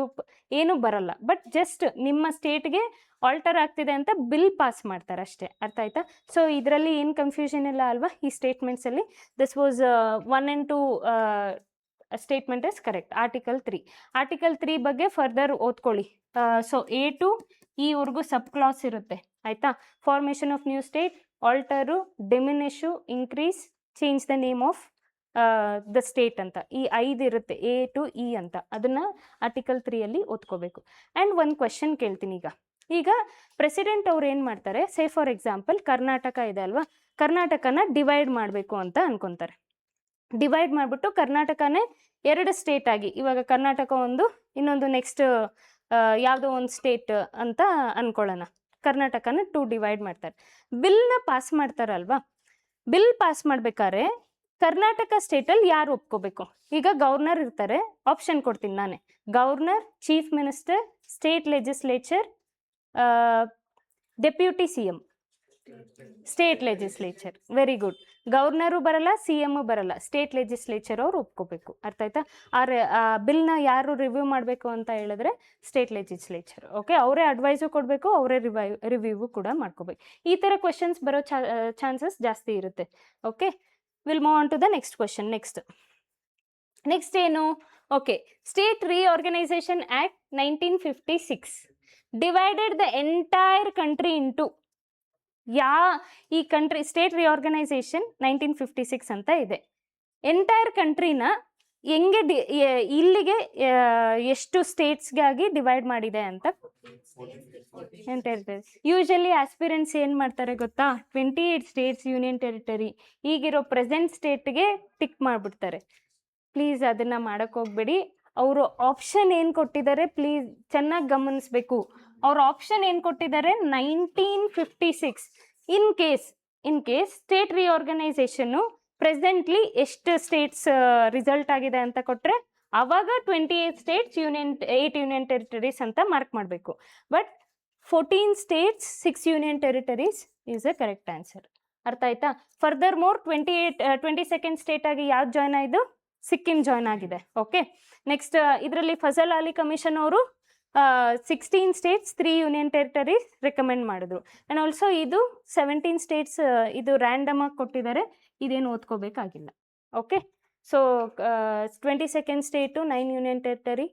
ಏನೂ ಬರಲ್ಲ. ಬಟ್ ಜಸ್ಟ್ ನಿಮ್ಮ ಸ್ಟೇಟ್ಗೆ ಆಲ್ಟರ್ ಆಗ್ತಿದೆ ಅಂತ ಬಿಲ್ ಪಾಸ್ ಮಾಡ್ತಾರೆ ಅಷ್ಟೇ. ಅರ್ಥ ಆಯ್ತಾ? ಸೊ ಇದರಲ್ಲಿ ಏನು ಕನ್ಫ್ಯೂಷನ್ ಇಲ್ಲ ಅಲ್ವಾ ಈ ಸ್ಟೇಟ್ಮೆಂಟ್ಸಲ್ಲಿ? This was 1 and 2 statement is correct. Article 3 ಬಗ್ಗೆ ಫರ್ದರ್ ಓದ್ಕೊಳ್ಳಿ. ಸೊ A to E ವರ್ಗೂ ಸಬ್ ಕ್ಲಾಸ್ ಇರುತ್ತೆ. ಆಯ್ತಾ? Formation of new state, alter, diminish, increase, change the name of the state ಅಂತ ಈ 5 ಇರುತ್ತೆ, A to E ಅಂತ. ಅದನ್ನ ಆರ್ಟಿಕಲ್ 3 ಅಲ್ಲಿ ಓದ್ಕೋಬೇಕು. ಆ್ಯಂಡ್ ಒಂದು ಕ್ವೆಶನ್ ಕೇಳ್ತೀನಿ. ಈಗ ಪ್ರೆಸಿಡೆಂಟ್ ಅವ್ರು ಏನು ಮಾಡ್ತಾರೆ, ಸೇ ಫಾರ್ ಎಕ್ಸಾಂಪಲ್ ಕರ್ನಾಟಕ ಇದೆ ಅಲ್ವಾ, ಕರ್ನಾಟಕನ ಡಿವೈಡ್ ಮಾಡಬೇಕು ಅಂತ ಅನ್ಕೊತಾರೆ. ಡಿವೈಡ್ ಮಾಡಿಬಿಟ್ಟು ಕರ್ನಾಟಕನೇ 2 ಸ್ಟೇಟ್ ಆಗಿ, ಇವಾಗ ಕರ್ನಾಟಕ ಒಂದು, ಇನ್ನೊಂದು ನೆಕ್ಸ್ಟ್ ಯಾವುದೋ ಒಂದು ಸ್ಟೇಟ್ ಅಂತ ಅನ್ಕೊಳ್ಳೋಣ. ಕರ್ನಾಟಕನ 2 ಡಿವೈಡ್ ಮಾಡ್ತಾರೆ. ಬಿಲ್ನ ಪಾಸ್ ಮಾಡ್ತಾರಲ್ವಾ, ಬಿಲ್ ಪಾಸ್ ಮಾಡ್ಬೇಕಾದ್ರೆ ಕರ್ನಾಟಕ ಸ್ಟೇಟಲ್ಲಿ ಯಾರು ಒಪ್ಕೋಬೇಕು? ಈಗ ಗವರ್ನರ್ ಇರ್ತಾರೆ, ಆಪ್ಷನ್ ಕೊಡ್ತೀನಿ ನಾನೇ. Governor, chief minister, state legislature, deputy CM. State legislature. Very good. Governor ಬರಲ್ಲ, CM ಬರಲ್ಲ, ಸ್ಟೇಟ್ ಲೆಜಿಸ್ಲೇಚರ್ ಅವ್ರು ಒಪ್ಕೋಬೇಕು. ಅರ್ಥ ಆಯ್ತಾ? ಆ ಬಿಲ್ನ ಯಾರು ರಿವ್ಯೂ ಮಾಡಬೇಕು ಅಂತ ಹೇಳಿದ್ರೆ ಸ್ಟೇಟ್ ಲೆಜಿಸ್ಲೇಚರ್. ಓಕೆ, ಅವರೇ ಅಡ್ವೈಸು ಕೊಡಬೇಕು, ಅವರೇ ರಿವ್ಯೂ ಕೂಡ ಮಾಡ್ಕೋಬೇಕು. ಈ ಥರ ಕ್ವೆಶನ್ಸ್ ಬರೋ ಚಾನ್ಸಸ್ ಜಾಸ್ತಿ ಇರುತ್ತೆ. Okay, will move on to the next question. Next ಏನು? Okay, state reorganisation act 1956 divided the entire country into. ಈ ಕಂಟ್ರಿ ಸ್ಟೇಟ್ ರಿಆರ್ಗನೈಸೇಷನ್ 1956 ಅಂತ ಇದೆ. ಎಂಟೈರ್ ಕಂಟ್ರಿನ ಹೆಂಗೆ ಇಲ್ಲಿಗೆ ಎಷ್ಟು ಸ್ಟೇಟ್ಸ್ಗಾಗಿ ಡಿವೈಡ್ ಮಾಡಿದೆ ಅಂತ. ಯೂಶಲಿ ಆಸ್ಪಿರೆಂಟ್ಸ್ ಏನು ಮಾಡ್ತಾರೆ ಗೊತ್ತಾ, 28 ಸ್ಟೇಟ್ಸ್ ಯೂನಿಯನ್ ಟೆರಿಟರಿ ಈಗಿರೋ ಪ್ರೆಸೆಂಟ್ ಸ್ಟೇಟ್ಗೆ ಟಿಕ್ ಮಾಡಿಬಿಡ್ತಾರೆ. ಪ್ಲೀಸ್ ಅದನ್ನು ಮಾಡೋಕ್ಕೆ ಹೋಗ್ಬೇಡಿ. ಅವರು ಆಪ್ಷನ್ ಏನು ಕೊಟ್ಟಿದ್ದಾರೆ ಪ್ಲೀಸ್ ಚೆನ್ನಾಗಿ ಗಮನಿಸಬೇಕು. ಅವ್ರ ಆಪ್ಷನ್ ಏನು ಕೊಟ್ಟಿದ್ದಾರೆ, 1956. ಇನ್ ಕೇಸ್ ಸ್ಟೇಟ್ ರಿಆರ್ಗನೈಸೇಷನ್ನು ಪ್ರೆಸೆಂಟ್ಲಿ ಎಷ್ಟು ಸ್ಟೇಟ್ಸ್ ರಿಸಲ್ಟ್ ಆಗಿದೆ ಅಂತ ಕೊಟ್ಟರೆ ಆವಾಗ 28 ಸ್ಟೇಟ್ಸ್ 8 ಯೂನಿಯನ್ ಟೆರಿಟರೀಸ್ ಅಂತ ಮಾರ್ಕ್ ಮಾಡಬೇಕು. But 14 States 6 union territories is a correct answer. ಅರ್ಥ ಆಯ್ತಾ? ಫರ್ದರ್ ಮೋರ್ 22nd ಸ್ಟೇಟ್ ಆಗಿ ಯಾವ್ದು ಜಾಯ್ನ್ ಆಯಿತು? ಸಿಕ್ಕಿಂ ಜಾಯ್ನ್ ಆಗಿದೆ. ಓಕೆ, ನೆಕ್ಸ್ಟ್ ಇದರಲ್ಲಿ ಫಜಲ್ ಅಲಿ ಕಮಿಷನ್ ಅವರು 16 ಸ್ಟೇಟ್ಸ್ 3 ಯೂನಿಯನ್ ಟೆರಿಟರೀಸ್ ರೆಕಮೆಂಡ್ ಮಾಡಿದ್ರು. ಆ್ಯಂಡ್ ಆಲ್ಸೋ ಇದು 17 ಸ್ಟೇಟ್ಸ್ ಇದು ರ್ಯಾಂಡಮ್ ಆಗಿ ಕೊಟ್ಟಿದ್ದಾರೆ, ಇದೇನು ಓದ್ಕೋಬೇಕಾಗಿಲ್ಲ. Okay, so 22nd state 9 union territory,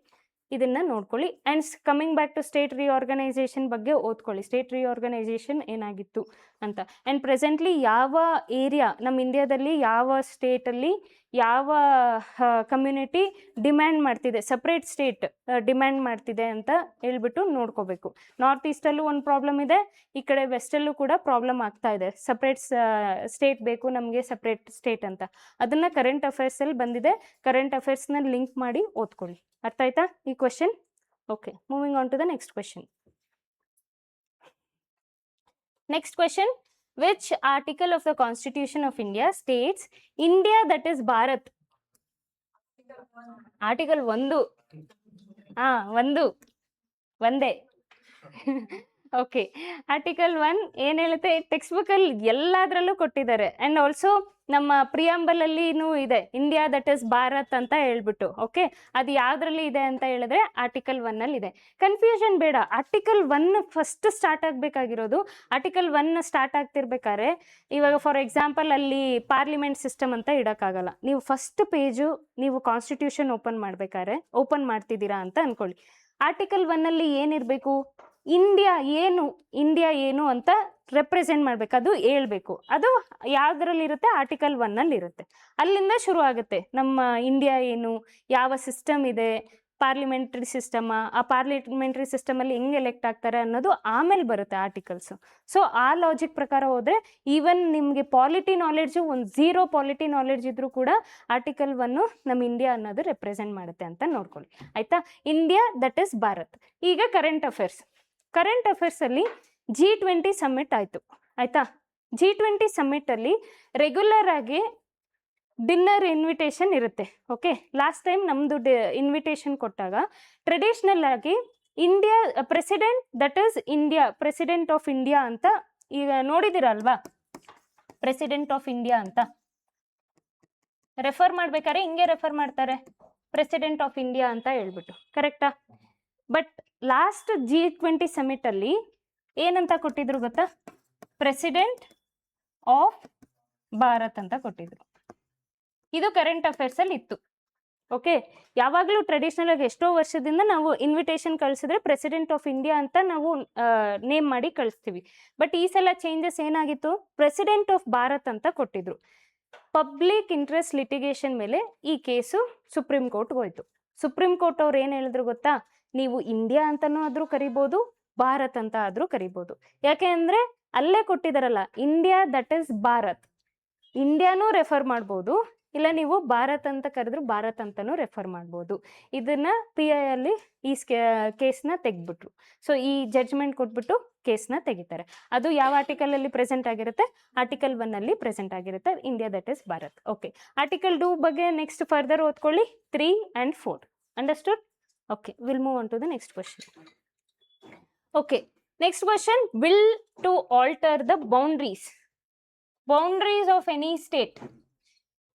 ಇದನ್ನು ನೋಡ್ಕೊಳ್ಳಿ. And coming back to state reorganisation ಬಗ್ಗೆ ಓದ್ಕೊಳ್ಳಿ. ಸ್ಟೇಟ್ ರಿಆರ್ಗನೈಸೇಷನ್ ಏನಾಗಿತ್ತು ಅಂತ. ಆ್ಯಂಡ್ ಪ್ರೆಸೆಂಟ್ಲಿ ಯಾವ ಏರಿಯಾ ನಮ್ಮ ಇಂಡಿಯಾದಲ್ಲಿ, ಯಾವ ಸ್ಟೇಟಲ್ಲಿ ಯಾವ ಕಮ್ಯುನಿಟಿ ಡಿಮ್ಯಾಂಡ್ ಮಾಡ್ತಿದೆ, ಸಪ್ರೇಟ್ ಸ್ಟೇಟ್ ಡಿಮ್ಯಾಂಡ್ ಮಾಡ್ತಿದೆ ಅಂತ ಹೇಳ್ಬಿಟ್ಟು ನೋಡ್ಕೋಬೇಕು. ನಾರ್ತ್ ಈಸ್ಟಲ್ಲೂ ಒಂದು ಪ್ರಾಬ್ಲಮ್ ಇದೆ, ಈ ಕಡೆ ವೆಸ್ಟಲ್ಲೂ ಕೂಡ ಪ್ರಾಬ್ಲಮ್ ಆಗ್ತಾ ಇದೆ. ಸಪ್ರೇಟ್ ಸ್ಟೇಟ್ ಬೇಕು ನಮಗೆ, ಸಪ್ರೇಟ್ ಸ್ಟೇಟ್ ಅಂತ. ಅದನ್ನು ಕರೆಂಟ್ ಅಫೇರ್ಸಲ್ಲಿ ಬಂದಿದೆ, ಕರೆಂಟ್ ಅಫೇರ್ಸ್ನ ಲಿಂಕ್ ಮಾಡಿ ಓದ್ಕೊಳ್ಳಿ. ಅರ್ಥ ಆಯ್ತಾ ಈ question? Okay, moving on to the next question. Which article of the constitution of India states India that is Bharat? Article 1. ಒಂದೇ. ಓಕೆ, ಆರ್ಟಿಕಲ್ 1 ಏನ್ ಹೇಳುತ್ತೆ? ಟೆಕ್ಸ್ಟ್ ಬುಕ್ ಅಲ್ಲಿ ಎಲ್ಲಾದ್ರಲ್ಲೂ ಕೊಟ್ಟಿದ್ದಾರೆ. ಅಂಡ್ ಆಲ್ಸೋ ನಮ್ಮ ಪ್ರಿಯಾಂಬಲ್ ಅಲ್ಲಿನೂ ಇದೆ, ಇಂಡಿಯಾ ದಟ್ ಇಸ್ ಭಾರತ್ ಅಂತ ಹೇಳ್ಬಿಟ್ಟು. ಓಕೆ, ಅದು ಯಾವ್ದ್ರಲ್ಲಿ ಇದೆ ಅಂತ ಹೇಳಿದ್ರೆ ಆರ್ಟಿಕಲ್ 1 ಅಲ್ಲಿ ಇದೆ. ಕನ್ಫ್ಯೂಷನ್ ಬೇಡ. ಆರ್ಟಿಕಲ್ 1 ಫಸ್ಟ್ ಸ್ಟಾರ್ಟ್ ಆಗ್ಬೇಕಾಗಿರೋದು. ಆರ್ಟಿಕಲ್ 1 ಸ್ಟಾರ್ಟ್ ಆಗ್ತಿರ್ಬೇಕಾದ್ರೆ ಇವಾಗ ಫಾರ್ ಎಕ್ಸಾಂಪಲ್ ಅಲ್ಲಿ ಪಾರ್ಲಿಮೆಂಟ್ ಸಿಸ್ಟಮ್ ಅಂತ ಇಡಕ್ಕಾಗಲ್ಲ. ನೀವು ಫಸ್ಟ್ ಪೇಜು ನೀವು ಕಾನ್ಸ್ಟಿಟ್ಯೂಷನ್ ಓಪನ್ ಮಾಡ್ತಿದ್ದೀರಾ ಅಂತ ಅನ್ಕೊಳ್ಳಿ. ಆರ್ಟಿಕಲ್ 1 ಅಲ್ಲಿ ಏನಿರ್ಬೇಕು? ಇಂಡಿಯಾ ಏನು ಅಂತ ರೆಪ್ರೆಸೆಂಟ್ ಮಾಡ್ಬೇಕು, ಅದು ಹೇಳ್ಬೇಕು. ಅದು ಯಾವ್ದ್ರಲ್ಲಿ ಇರುತ್ತೆ? ಆರ್ಟಿಕಲ್ 1 ಅಲ್ಲಿ ಇರುತ್ತೆ. ಅಲ್ಲಿಂದ ಶುರು ಆಗುತ್ತೆ ನಮ್ಮ ಇಂಡಿಯಾ ಏನು, ಯಾವ ಸಿಸ್ಟಮ್ ಇದೆ, ಪಾರ್ಲಿಮೆಂಟ್ರಿ ಸಿಸ್ಟಮ್, ಆ ಪಾರ್ಲಿಮೆಂಟ್ರಿ ಸಿಸ್ಟಮ್ ಅಲ್ಲಿ ಹೆಂಗ್ ಎಲೆಕ್ಟ್ ಆಗ್ತಾರೆ ಅನ್ನೋದು ಆಮೇಲೆ ಬರುತ್ತೆ ಆರ್ಟಿಕಲ್ಸ್. ಸೊ ಆ ಲಾಜಿಕ್ ಪ್ರಕಾರ ಹೋದ್ರೆ ಈವನ್ ನಿಮ್ಗೆ ಪಾಲಿಟಿ ನಾಲೆಡ್ಜು ಒಂದು 0 ಪಾಲಿಟಿ ನಾಲೆಡ್ಜ್ ಇದ್ರೂ ಕೂಡ ಆರ್ಟಿಕಲ್ 1 ನಮ್ಮ ಇಂಡಿಯಾ ಅನ್ನೋದು ರೆಪ್ರೆಸೆಂಟ್ ಮಾಡುತ್ತೆ ಅಂತ ನೋಡ್ಕೊಳ್ಳಿ. ಆಯ್ತಾ? India that is Bharat. ಈಗ ಕರೆಂಟ್ ಅಫೇರ್ಸ್ ಅಲ್ಲಿ G20 ಸಮ್ಮಿಟ್ ಆಯ್ತು. ಆಯ್ತಾ? G20 ಸಮ್ಮಿಟ್ ಅಲ್ಲಿ ರೆಗ್ಯುಲರ್ ಆಗಿ ಡಿನ್ನರ್ ಇನ್ವಿಟೇಷನ್ ಇರುತ್ತೆ. ಓಕೆ, ಲಾಸ್ಟ್ ಟೈಮ್ ನಮ್ದು ಇನ್ವಿಟೇಷನ್ ಕೊಟ್ಟಾಗ ಟ್ರೆಡಿಷನಲ್ ಆಗಿ India president that is India, president of India ಅಂತ ಈಗ ನೋಡಿದಿರಲ್ವಾ? ಪ್ರೆಸಿಡೆಂಟ್ ಆಫ್ ಇಂಡಿಯಾ ಅಂತ ರೆಫರ್ ಮಾಡ್ಬೇಕಾದ್ರೆ ಹಿಂಗೆ ರೆಫರ್ ಮಾಡ್ತಾರೆ, ಪ್ರೆಸಿಡೆಂಟ್ ಆಫ್ ಇಂಡಿಯಾ ಅಂತ ಹೇಳ್ಬಿಟ್ಟು. ಕರೆಕ್ಟಾ? ಬಟ್ ಲಾಸ್ಟ್ G20 ಸಮಿಟ್ ಅಲ್ಲಿ ಏನಂತ ಕೊಟ್ಟಿದ್ರು ಗೊತ್ತಾ? ಪ್ರೆಸಿಡೆಂಟ್ ಆಫ್ ಭಾರತ್ ಅಂತ ಕೊಟ್ಟಿದ್ರು. ಇದು ಕರೆಂಟ್ ಅಫೇರ್ಸ್ ಅಲ್ಲಿ ಇತ್ತು. ಓಕೆ, ಯಾವಾಗಲೂ ಟ್ರೆಡಿಷನಲ್ ಆಗಿ ಎಷ್ಟೋ ವರ್ಷದಿಂದ ನಾವು ಇನ್ವಿಟೇಷನ್ ಕಳಿಸಿದ್ರೆ ಪ್ರೆಸಿಡೆಂಟ್ ಆಫ್ ಇಂಡಿಯಾ ಅಂತ ನಾವು ನೇಮ್ ಮಾಡಿ ಕಳಿಸ್ತೀವಿ. ಬಟ್ ಈ ಸಲ ಚೇಂಜಸ್ ಏನಾಗಿತ್ತು? ಪ್ರೆಸಿಡೆಂಟ್ ಆಫ್ ಭಾರತ್ ಅಂತ ಕೊಟ್ಟಿದ್ರು. ಪಬ್ಲಿಕ್ ಇಂಟ್ರೆಸ್ಟ್ ಲಿಟಿಗೇಷನ್ ಮೇಲೆ ಈ ಕೇಸು ಸುಪ್ರೀಂ ಕೋರ್ಟ್ಗೆ ಹೋಯ್ತು. ಸುಪ್ರೀಂ ಕೋರ್ಟ್ ಅವ್ರು ಏನು ಹೇಳಿದ್ರು ಗೊತ್ತಾ? ನೀವು ಇಂಡಿಯಾ ಅಂತನೂ ಆದ್ರೂ ಕರಿಬೋದು, ಭಾರತ್ ಅಂತ ಆದ್ರೂ ಕರಿಬೋದು. ಯಾಕೆ ಅಂದ್ರೆ ಅಲ್ಲೇ ಕೊಟ್ಟಿದಾರಲ್ಲ, ಇಂಡಿಯಾ ದಟ್ ಇಸ್ ಭಾರತ್. ಇಂಡಿಯಾನೂ ರೆಫರ್ ಮಾಡ್ಬೋದು, ಇಲ್ಲ ನೀವು ಭಾರತ್ ಅಂತ ಕರೆದ್ರು ಭಾರತ್ ಅಂತಾನೂ ರೆಫರ್ ಮಾಡ್ಬೋದು. ಇದನ್ನ PI ಅಲ್ಲಿ ಈ ಕೇಸ್ನ ತೆಗ್ಬಿಟ್ರು. ಸೊ ಈ ಜಡ್ಜ್ಮೆಂಟ್ ಕೊಟ್ಬಿಟ್ಟು ಕೇಸ್ನ ತೆಗಿತಾರೆ. ಅದು ಯಾವ ಆರ್ಟಿಕಲ್ ಅಲ್ಲಿ ಪ್ರೆಸೆಂಟ್ ಆಗಿರುತ್ತೆ? ಆರ್ಟಿಕಲ್ 1 ಅಲ್ಲಿ ಪ್ರೆಸೆಂಟ್ ಆಗಿರುತ್ತೆ, India that is Bharat. Okay, article 2 ಬಗ್ಗೆ ನೆಕ್ಸ್ಟ್ ಫರ್ದರ್ ಓದ್ಕೊಳ್ಳಿ, 3 and 4. Understood? Okay, we'll move on to the next question. Okay, next question. Bill to alter the boundaries of any state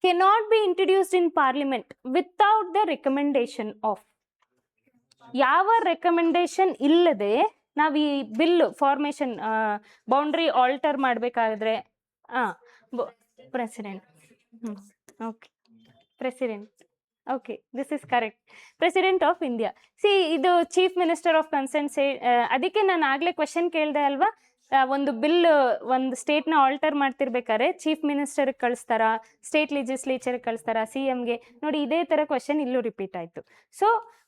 cannot be introduced in parliament without the recommendation of. ಯಾವ recommendation ಇಲ್ಲದೆ ನಾವು ಈ bill formation boundary alter ಮಾಡಬೇಕಾದ್ರೆ president. Okay, president. Okay, this is correct. President of India. ಇದು chief minister of concern ಅದಕ್ಕೆ ನಾನು ಆಗ್ಲೇ question ಕೇಳಿದೆ ಅಲ್ವಾ? ಒಂದು ಬಿಲ್ ಒಂದು ಸ್ಟೇಟ್ನ ಆಲ್ಟರ್ ಮಾಡ್ತಿರ್ಬೇಕಾದ್ರೆ ಚೀಫ್ ಮಿನಿಸ್ಟರ್ಗೆ ಕಳಿಸ್ತಾರ, ಸ್ಟೇಟ್ ಲೆಜಿಸ್ಲೇಚರ್ಗೆ ಕಳಿಸ್ತಾರ, CMಗೆ? ನೋಡಿ, ಇದೇ ಥರ ಕ್ವೆಶನ್ ಇಲ್ಲೂ ರಿಪೀಟ್ ಆಯಿತು. ಸೊ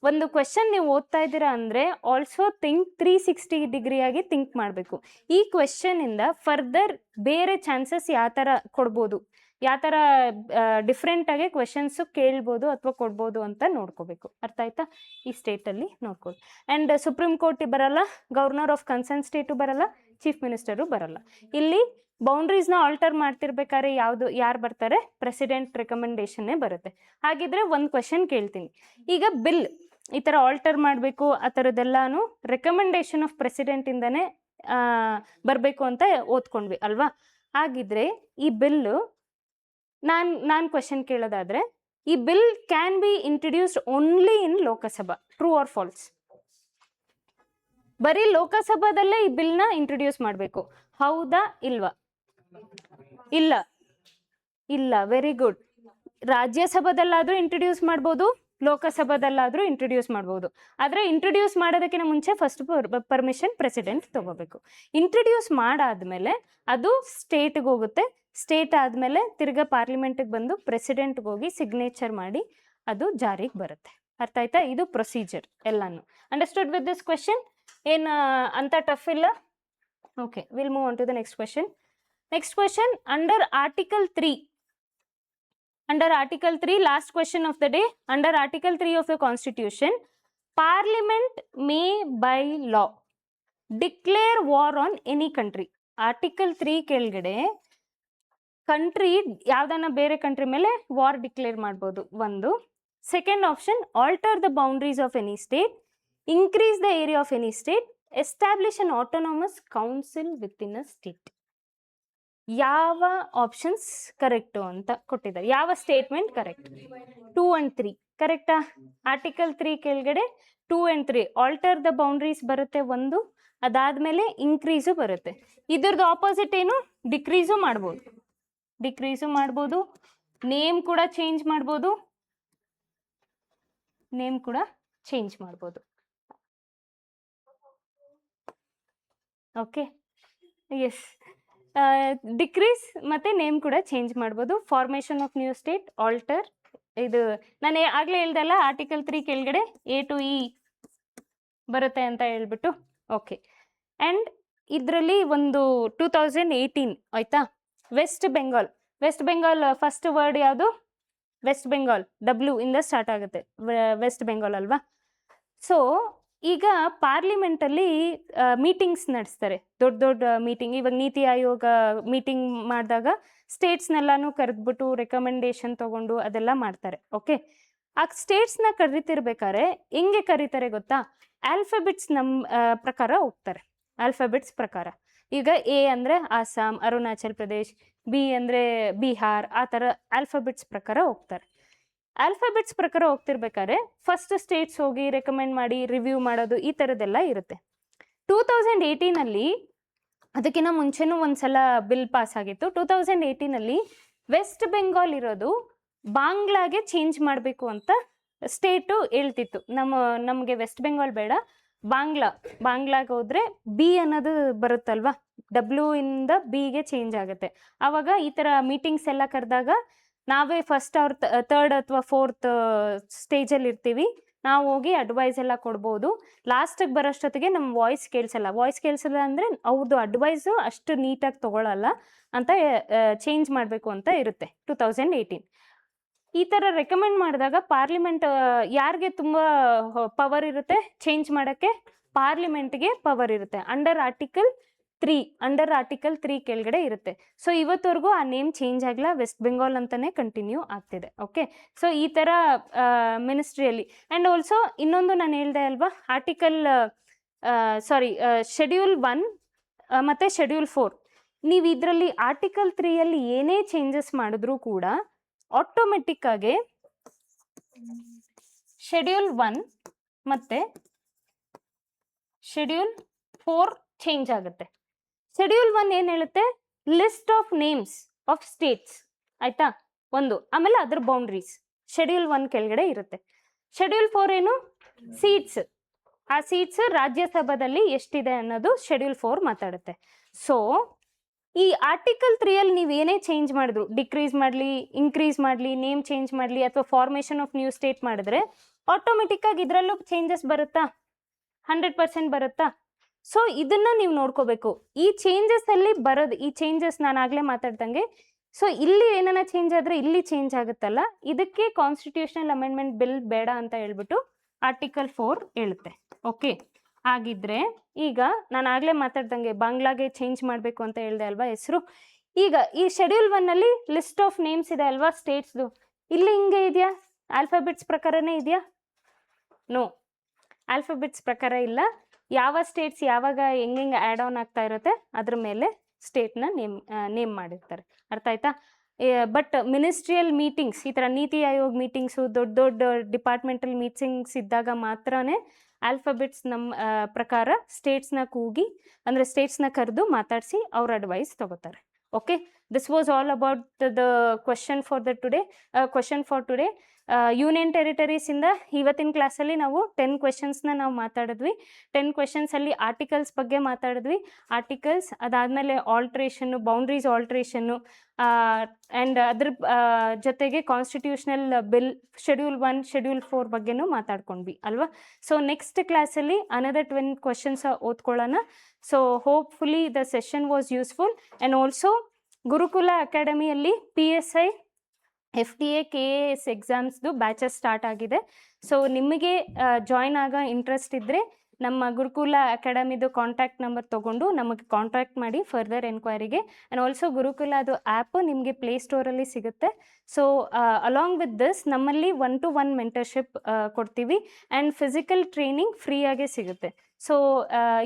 ಒಂದು ಕ್ವೆಶನ್ ನೀವು ಓದ್ತಾ ಇದ್ದೀರಾ ಅಂದರೆ ಆಲ್ಸೋ ಥಿಂಕ್ 360 ಡಿಗ್ರಿ ಆಗಿ ಥಿಂಕ್ ಮಾಡಬೇಕು. ಈ ಕ್ವೆಶನಿಂದ ಫರ್ದರ್ ಬೇರೆ ಚಾನ್ಸಸ್ ಯಾವ ಥರ ಕೊಡ್ಬೋದು, ಯಾವ ಥರ ಡಿಫ್ರೆಂಟಾಗಿ ಕ್ವೆಶನ್ಸು ಕೇಳ್ಬೋದು ಅಥವಾ ಕೊಡ್ಬೋದು ಅಂತ ನೋಡ್ಕೋಬೇಕು. ಅರ್ಥ ಆಯ್ತಾ? ಈ ಸ್ಟೇಟಲ್ಲಿ ನೋಡ್ಕೊಳ್ಳಿ. ಆ್ಯಂಡ್ ಸುಪ್ರೀಂ ಕೋರ್ಟ್ ಬರಲ್ಲ, ಗವರ್ನರ್ ಆಫ್ ಕನ್ಸರ್ನ್ ಸ್ಟೇಟು ಬರಲ್ಲ, ಚೀಫ್ ಮಿನಿಸ್ಟರು ಬರಲ್ಲ. ಇಲ್ಲಿ ಬೌಂಡ್ರೀಸ್ನ ಆಲ್ಟರ್ ಮಾಡ್ತಿರ್ಬೇಕಾದ್ರೆ ಯಾರು ಬರ್ತಾರೆ? ಪ್ರೆಸಿಡೆಂಟ್ ರೆಕಮೆಂಡೇಶನ್ನೇ ಬರುತ್ತೆ. ಹಾಗಿದ್ರೆ ಒಂದು ಕ್ವೆಶನ್ ಕೇಳ್ತೀನಿ. ಈಗ ಬಿಲ್ ಈ ಥರ ಆಲ್ಟರ್ ಮಾಡಬೇಕು ಆ ಥರದ್ದೆಲ್ಲಾನು ರೆಕಮೆಂಡೇಶನ್ ಆಫ್ ಪ್ರೆಸಿಡೆಂಟಿಂದನೇ ಬರಬೇಕು ಅಂತ ಓದ್ಕೊಂಡ್ವಿ ಅಲ್ವಾ? ಹಾಗಿದ್ರೆ ಈ ಬಿಲ್ಲು ನಾನು ಕ್ವೆಶನ್ ಕೇಳೋದಾದ್ರೆ, ಈ bill can be introduced only in Lok Sabha. True or false? ಬರೀ ಲೋಕಸಭಾದಲ್ಲೇ ಈ ಬಿಲ್ನ ಇಂಟ್ರೊಡ್ಯೂಸ್ ಮಾಡಬೇಕು, ಹೌದಾ ಇಲ್ವಾ? ಇಲ್ಲ. Very good. ರಾಜ್ಯಸಭಾದಲ್ಲಾದ್ರೂ ಇಂಟ್ರೊಡ್ಯೂಸ್ ಮಾಡ್ಬೋದು, ಲೋಕಸಭಾದಲ್ಲಾದ್ರೂ ಇಂಟ್ರೊಡ್ಯೂಸ್ ಮಾಡ್ಬೋದು. ಆದರೆ ಇಂಟ್ರೊಡ್ಯೂಸ್ ಮಾಡೋದಕ್ಕಿಂತ ಮುಂಚೆ ಫಸ್ಟ್ ಪರ್ಮಿಷನ್ ಪ್ರೆಸಿಡೆಂಟ್ ತಗೋಬೇಕು. ಇಂಟ್ರೊಡ್ಯೂಸ್ ಮಾಡಾದ್ಮೇಲೆ ಅದು ಸ್ಟೇಟ್ಗೆ ಹೋಗುತ್ತೆ. ಸ್ಟೇಟ್ ಆದಮೇಲೆ ತಿರ್ಗಾ ಪಾರ್ಲಿಮೆಂಟ್ಗೆ ಬಂದು ಪ್ರೆಸಿಡೆಂಟ್ಗೆ ಹೋಗಿ ಸಿಗ್ನೇಚರ್ ಮಾಡಿ ಅದು ಜಾರಿಗೆ ಬರುತ್ತೆ. ಅರ್ಥ ಆಯ್ತಾ? ಇದು ಪ್ರೊಸೀಜರ್ ಎಲ್ಲಾನು. Understood with this question? ಏನು ಅಂತ ಟಫ್ ಇಲ್ಲ. Okay, will move on to the next question. Next question, under article 3, last question of the day. Under Article 3 of the Constitution, Parliament may by law declare war on any country. Article 3 ಕೆಳಗಡೆ country ಯಾವ್ದನ್ನ ಬೇರೆ country ಮೇಲೆ war declare ಮಾಡ್ಬೋದು ಒಂದು. Second option, alter the boundaries of any state, increase the area of any state, establish an autonomous council within a state. ಯಾವ options correct ಅಂತ ಕೊಟ್ಟಿದ್ದಾರೆ, ಯಾವ ಸ್ಟೇಟ್ಮೆಂಟ್ ಕರೆಕ್ಟ್? 2 and 3 ಕರೆಕ್ಟಾ? ಆರ್ಟಿಕಲ್ 3 ಕೆಳಗಡೆ 2 and 3 alter the boundaries ಬರುತ್ತೆ ಒಂದು, ಅದಾದ್ಮೇಲೆ increase ಬರುತ್ತೆ. ಇದ್ರದ್ದು ಆಪೋಸಿಟ್ ಏನು? ಡಿಕ್ರೀಸು ಮಾಡ್ಬೋದು, ನೇಮ್ ಕೂಡ ಚೇಂಜ್ ಮಾಡ್ಬೋದು, ಓಕೆ. ಎಸ್, ಡಿಕ್ರೀಸ್ ಮತ್ತೆ ನೇಮ್ ಕೂಡ ಚೇಂಜ್ ಮಾಡ್ಬೋದು. Formation of new state, alter, ಇದು ನಾನು ಆಗ್ಲೇ ಹೇಳ್ದಲ್ಲ ಆರ್ಟಿಕಲ್ 3 ಕೆಳಗಡೆ A to E ಬರುತ್ತೆ ಅಂತ ಹೇಳ್ಬಿಟ್ಟು, ಓಕೆ. ಅಂಡ್ ಇದರಲ್ಲಿ ಒಂದು 2018 ಆಯ್ತಾ, ವೆಸ್ಟ್ ಬೆಂಗಾಲ್ ಫಸ್ಟ್ ವರ್ಡ್ ಯಾವುದು? ವೆಸ್ಟ್ ಬೆಂಗಾಲ್, W ಇಂದ ಸ್ಟಾರ್ಟ್ ಆಗುತ್ತೆ, ವೆಸ್ಟ್ ಬೆಂಗಾಲ್ ಅಲ್ವಾ? ಸೊ ಈಗ ಪಾರ್ಲಿಮೆಂಟಲ್ಲಿ ಮೀಟಿಂಗ್ಸ್ ನಡೆಸ್ತಾರೆ, ದೊಡ್ಡ ಮೀಟಿಂಗ್. ಇವಾಗ ನೀತಿ ಆಯೋಗ ಮೀಟಿಂಗ್ ಮಾಡಿದಾಗ ಸ್ಟೇಟ್ಸ್ನೆಲ್ಲಾನು ಕರೆದ್ಬಿಟ್ಟು ರೆಕಮೆಂಡೇಶನ್ ತಗೊಂಡು ಅದೆಲ್ಲ ಮಾಡ್ತಾರೆ, ಓಕೆ. ಆ ಸ್ಟೇಟ್ಸ್ನ ಕರೀತಿರ್ಬೇಕಾದ್ರೆ ಹೆಂಗೆ ಕರೀತಾರೆ ಗೊತ್ತಾ? ಆಲ್ಫಾಬೆಟ್ಸ್ ಪ್ರಕಾರ ಹೋಗ್ತಾರೆ, ಆಲ್ಫಾಬೆಟ್ಸ್ ಪ್ರಕಾರ. ಈಗ A ಅಂದರೆ ಆಸಾಮ್, ಅರುಣಾಚಲ್ ಪ್ರದೇಶ್, B ಅಂದರೆ ಬಿಹಾರ್, ಆ ಥರ ಆಲ್ಫಾಬೆಟ್ಸ್ ಪ್ರಕಾರ ಹೋಗ್ತಾರೆ. ಆಲ್ಫಾಬೆಟ್ಸ್ ಪ್ರಕಾರ ಹೋಗ್ತಿರ್ಬೇಕಾದ್ರೆ ಫಸ್ಟ್ ಸ್ಟೇಟ್ಸ್ ಹೋಗಿ ರೆಕಮೆಂಡ್ ಮಾಡಿ ರಿವ್ಯೂ ಮಾಡೋದು, ಈ ಥರದ್ದೆಲ್ಲ ಇರುತ್ತೆ. 2018 ಅದಕ್ಕಿಂತ ಮುಂಚೆನೂ ಒಂದ್ಸಲ ಬಿಲ್ ಪಾಸ್ ಆಗಿತ್ತು. 2018 ವೆಸ್ಟ್ ಬೆಂಗಾಲ್ ಇರೋದು ಬಾಂಗ್ಲಾಗೆ ಚೇಂಜ್ ಮಾಡಬೇಕು ಅಂತ ಸ್ಟೇಟು ಹೇಳ್ತಿತ್ತು. ನಮಗೆ ವೆಸ್ಟ್ ಬೆಂಗಾಲ್ ಬೇಡ, ಬಾಂಗ್ಲಾಗೆ ಹೋದ್ರೆ B ಅನ್ನೋದು ಬರುತ್ತಲ್ವಾ, W ಇಂದ B ಗೆ ಚೇಂಜ್ ಆಗುತ್ತೆ. ಆವಾಗ ಈ ಥರ ಮೀಟಿಂಗ್ಸ್ ಎಲ್ಲ ಕರೆದಾಗ ನಾವೇ ಫಸ್ಟ್ ಅವ್ರ 3rd ಅಥವಾ 4th ಸ್ಟೇಜಲ್ಲಿ ಇರ್ತೀವಿ, ನಾವು ಹೋಗಿ ಅಡ್ವೈಸ್ ಎಲ್ಲ ಕೊಡ್ಬೋದು. ಲಾಸ್ಟಿಗೆ ಬರೋಷ್ಟೊತ್ತಿಗೆ ನಮ್ಮ ವಾಯ್ಸ್ ಕೇಳಿಸಲ್ಲ ಅಂದರೆ ಅವ್ರದ್ದು ಅಡ್ವೈಸು ಅಷ್ಟು ನೀಟಾಗಿ ತೊಗೊಳಲ್ಲ ಅಂತ ಚೇಂಜ್ ಮಾಡಬೇಕು ಅಂತ ಇರುತ್ತೆ 2018. ಈ ಥರ ರೆಕಮೆಂಡ್ ಮಾಡಿದಾಗ ಪಾರ್ಲಿಮೆಂಟ್ ಯಾರಿಗೆ ತುಂಬ ಪವರ್ ಇರುತ್ತೆ ಚೇಂಜ್ ಮಾಡೋಕ್ಕೆ? ಪಾರ್ಲಿಮೆಂಟ್ಗೆ ಪವರ್ ಇರುತ್ತೆ. ಅಂಡರ್ ಆರ್ಟಿಕಲ್ 3 ಕೆಳಗಡೆ ಇರುತ್ತೆ. ಸೊ ಇವತ್ತವರೆಗೂ ಆ ನೇಮ್ ಚೇಂಜ್ ಆಗಿಲ್ಲ, ವೆಸ್ಟ್ ಬೆಂಗಾಲ್ ಅಂತಾನೆ ಕಂಟಿನ್ಯೂ ಆಗ್ತಿದೆ, ಓಕೆ. ಸೊ ಈ ಥರ ಮಿನಿಸ್ಟ್ರಿಯಲ್ಲಿ. ಆ್ಯಂಡ್ ಆಲ್ಸೋ ಇನ್ನೊಂದು ನಾನು ಹೇಳ್ದೆ ಅಲ್ವಾ, ಶೆಡ್ಯೂಲ್ 1 ಮತ್ತು ಶೆಡ್ಯೂಲ್ 4, ನೀವು ಇದರಲ್ಲಿ ಆರ್ಟಿಕಲ್ 3ಯಲ್ಲಿ ಏನೇ ಚೇಂಜಸ್ ಮಾಡಿದ್ರೂ ಕೂಡ ಆಟೋಮೆಟಿಕ್ ಆಗಿ ಶೆಡ್ಯೂಲ್ 1 ಮತ್ತು ಶೆಡ್ಯೂಲ್ 4 ಚೇಂಜ್ ಆಗುತ್ತೆ. ಶೆಡ್ಯೂಲ್ 1 ಏನು ಹೇಳುತ್ತೆ? List of names of States, ಆಯ್ತಾ, ಒಂದು. ಆಮೇಲೆ ಅದ್ರ ಬೌಂಡ್ರೀಸ್ ಶೆಡ್ಯೂಲ್ 1 ಕೆಳಗಡೆ ಇರುತ್ತೆ. ಶೆಡ್ಯೂಲ್ 4 ಏನು? ಸೀಟ್ಸ್, ಆ ಸೀಟ್ಸ್ ರಾಜ್ಯಸಭಾದಲ್ಲಿ ಎಷ್ಟಿದೆ ಅನ್ನೋದು ಶೆಡ್ಯೂಲ್ 4 ಮಾತಾಡುತ್ತೆ. ಸೊ ಈ ಆರ್ಟಿಕಲ್ 3ಯಲ್ಲಿ ನೀವು ಏನೇ ಚೇಂಜ್ ಮಾಡಿದ್ರು, ಡಿಕ್ರೀಸ್ ಮಾಡಲಿ, ಇನ್ಕ್ರೀಸ್ ಮಾಡಲಿ, ನೇಮ್ ಚೇಂಜ್ ಮಾಡಲಿ ಅಥವಾ ಫಾರ್ಮೇಷನ್ ಆಫ್ ನ್ಯೂ ಸ್ಟೇಟ್ ಮಾಡಿದ್ರೆ ಆಟೋಮೆಟಿಕ್ ಆಗಿ ಇದರಲ್ಲೂ ಚೇಂಜಸ್ ಬರುತ್ತಾ? 100% ಬರುತ್ತಾ? ಸೊ ಇದನ್ನ ನೀವು ನೋಡ್ಕೋಬೇಕು. ಈ ಚೇಂಜಸ್ ಅಲ್ಲಿ ಬರೋದು, ಈ ಚೇಂಜಸ್ ನಾನು ಆಗ್ಲೇ ಮಾತಾಡ್ದಂಗೆ, ಸೊ ಇಲ್ಲಿ ಏನಾನ ಚೇಂಜ್ ಆದ್ರೆ ಇಲ್ಲಿ ಚೇಂಜ್ ಆಗುತ್ತಲ್ಲ, ಇದಕ್ಕೆ ಕಾನ್ಸ್ಟಿಟ್ಯೂಷನಲ್ ಅಮೆಂಡ್ಮೆಂಟ್ ಬಿಲ್ ಬೇಡ ಅಂತ ಹೇಳ್ಬಿಟ್ಟು ಆರ್ಟಿಕಲ್ 4 ಹೇಳುತ್ತೆ, ಓಕೆ. ಆಗಿದ್ರೆ ಈಗ ನಾನು ಆಗ್ಲೇ ಮಾತಾಡ್ದಂಗೆ ಬಾಂಗ್ಲಾಗೆ ಚೇಂಜ್ ಮಾಡಬೇಕು ಅಂತ ಹೇಳ್ದೆ ಅಲ್ವಾ ಹೆಸರು. ಈಗ ಈ ಶೆಡ್ಯೂಲ್ 1 ಲಿಸ್ಟ್ ಆಫ್ ನೇಮ್ಸ್ ಇದೆ ಅಲ್ವಾ ಸ್ಟೇಟ್ಸ್ದು, ಇಲ್ಲಿ ಹಿಂಗೆ ಇದೆಯಾ? ಆಲ್ಫಾಬೆಟ್ಸ್ ಪ್ರಕಾರನೇ ಇದೆಯಾ? ನೋ, ಆಲ್ಫಾಬೆಟ್ಸ್ ಪ್ರಕಾರ ಇಲ್ಲ. ಯಾವ ಸ್ಟೇಟ್ಸ್ ಯಾವಾಗ ಹೆಂಗೆ ಆ್ಯಡ್ ಆನ್ ಆಗ್ತಾ ಇರುತ್ತೆ ಅದ್ರ ಮೇಲೆ ಸ್ಟೇಟ್ನ ನೇಮ್ ಮಾಡಿರ್ತಾರೆ, ಅರ್ಥ ಆಯ್ತಾ? ಬಟ್ ಮಿನಿಸ್ಟ್ರಿಯಲ್ ಮೀಟಿಂಗ್ಸ್, ಈ ಥರ ನೀತಿ ಆಯೋಗ್ ಮೀಟಿಂಗ್ಸು, ದೊಡ್ಡ ಡಿಪಾರ್ಟ್ಮೆಂಟಲ್ ಮೀಟಿಂಗ್ಸ್ ಇದ್ದಾಗ ಮಾತ್ರನೇ ಆಲ್ಫಾಬೆಟ್ಸ್ ಪ್ರಕಾರ ಸ್ಟೇಟ್ಸ್ನ ಕೂಗಿ, ಅಂದರೆ ಸ್ಟೇಟ್ಸ್ನ ಕರೆದು ಮಾತಾಡಿಸಿ ಅವ್ರ ಅಡ್ವೈಸ್ ತಗೋತಾರೆ, okay. This was all about the question for today. Union ಟೆರಿಟರೀಸಿಂದ ಇವತ್ತಿನ ಕ್ಲಾಸಲ್ಲಿ ನಾವು 10 ಕ್ವೆಶನ್ಸ್ನ ನಾವು ಮಾತಾಡಿದ್ವಿ. 10 ಕ್ವೆಶನ್ಸಲ್ಲಿ ಆರ್ಟಿಕಲ್ಸ್ ಬಗ್ಗೆ ಮಾತಾಡಿದ್ವಿ. ಆರ್ಟಿಕಲ್ಸ್ ಅದಾದಮೇಲೆ ಆಲ್ಟ್ರೇಷನ್ನು, ಬೌಂಡ್ರೀಸ್ ಆಲ್ಟ್ರೇಷನ್ನು, ಆ್ಯಂಡ್ ಅದ್ರ ಜೊತೆಗೆ ಕಾನ್ಸ್ಟಿಟ್ಯೂಷನಲ್ ಬಿಲ್, ಶೆಡ್ಯೂಲ್ 1, ಶೆಡ್ಯೂಲ್ 4 ಬಗ್ಗೆನೂ ಮಾತಾಡ್ಕೊಂಡ್ವಿ ಅಲ್ವಾ. ಸೊ ನೆಕ್ಸ್ಟ್ ಕ್ಲಾಸಲ್ಲಿ ಅನದರ್ 20 ಕ್ವೆಶನ್ಸ್ ಓದ್ಕೊಳ್ಳೋಣ. So hopefully the session was useful. And also Gurukul ಅಕಾಡೆಮಿಯಲ್ಲಿ PSI, FDA, KAS ಎಕ್ಸಾಮ್ಸ್ದು ಬ್ಯಾಚಸ್ ಸ್ಟಾರ್ಟ್ ಆಗಿದೆ. ಸೊ ನಿಮಗೆ ಜಾಯ್ನ್ ಆಗೋ ಇಂಟ್ರೆಸ್ಟ್ ಇದ್ದರೆ ನಮ್ಮ ಗುರುಕುಲ ಅಕಾಡೆಮಿದು ಕಾಂಟ್ಯಾಕ್ಟ್ ನಂಬರ್ ತೊಗೊಂಡು ನಮಗೆ ಕಾಂಟ್ಯಾಕ್ಟ್ ಮಾಡಿ ಫರ್ದರ್ ಎನ್ಕ್ವೈರಿಗೆ. ಆ್ಯಂಡ್ ಆಲ್ಸೋ ಗುರುಕುಲ ಅದು ಆ್ಯಪ್ ನಿಮಗೆ ಪ್ಲೇಸ್ಟೋರಲ್ಲಿ ಸಿಗುತ್ತೆ. ಸೊ ಅಲಾಂಗ್ ವಿತ್ ದಿಸ್ ನಮ್ಮಲ್ಲಿ 1-to-1 ಮೆಂಟರ್ಶಿಪ್ ಕೊಡ್ತೀವಿ ಆ್ಯಂಡ್ ಫಿಸಿಕಲ್ ಟ್ರೈನಿಂಗ್ ಫ್ರೀಯಾಗೇ ಸಿಗುತ್ತೆ. So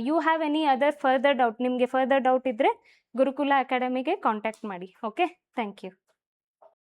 you have any other further doubt, ನಿಮಗೆ ಫರ್ದರ್ ಡೌಟ್ ಇದ್ದರೆ ಗುರುಕುಲ ಅಕಾಡೆಮಿಗೆ ಕಾಂಟ್ಯಾಕ್ಟ್ ಮಾಡಿ. Okay, thank you.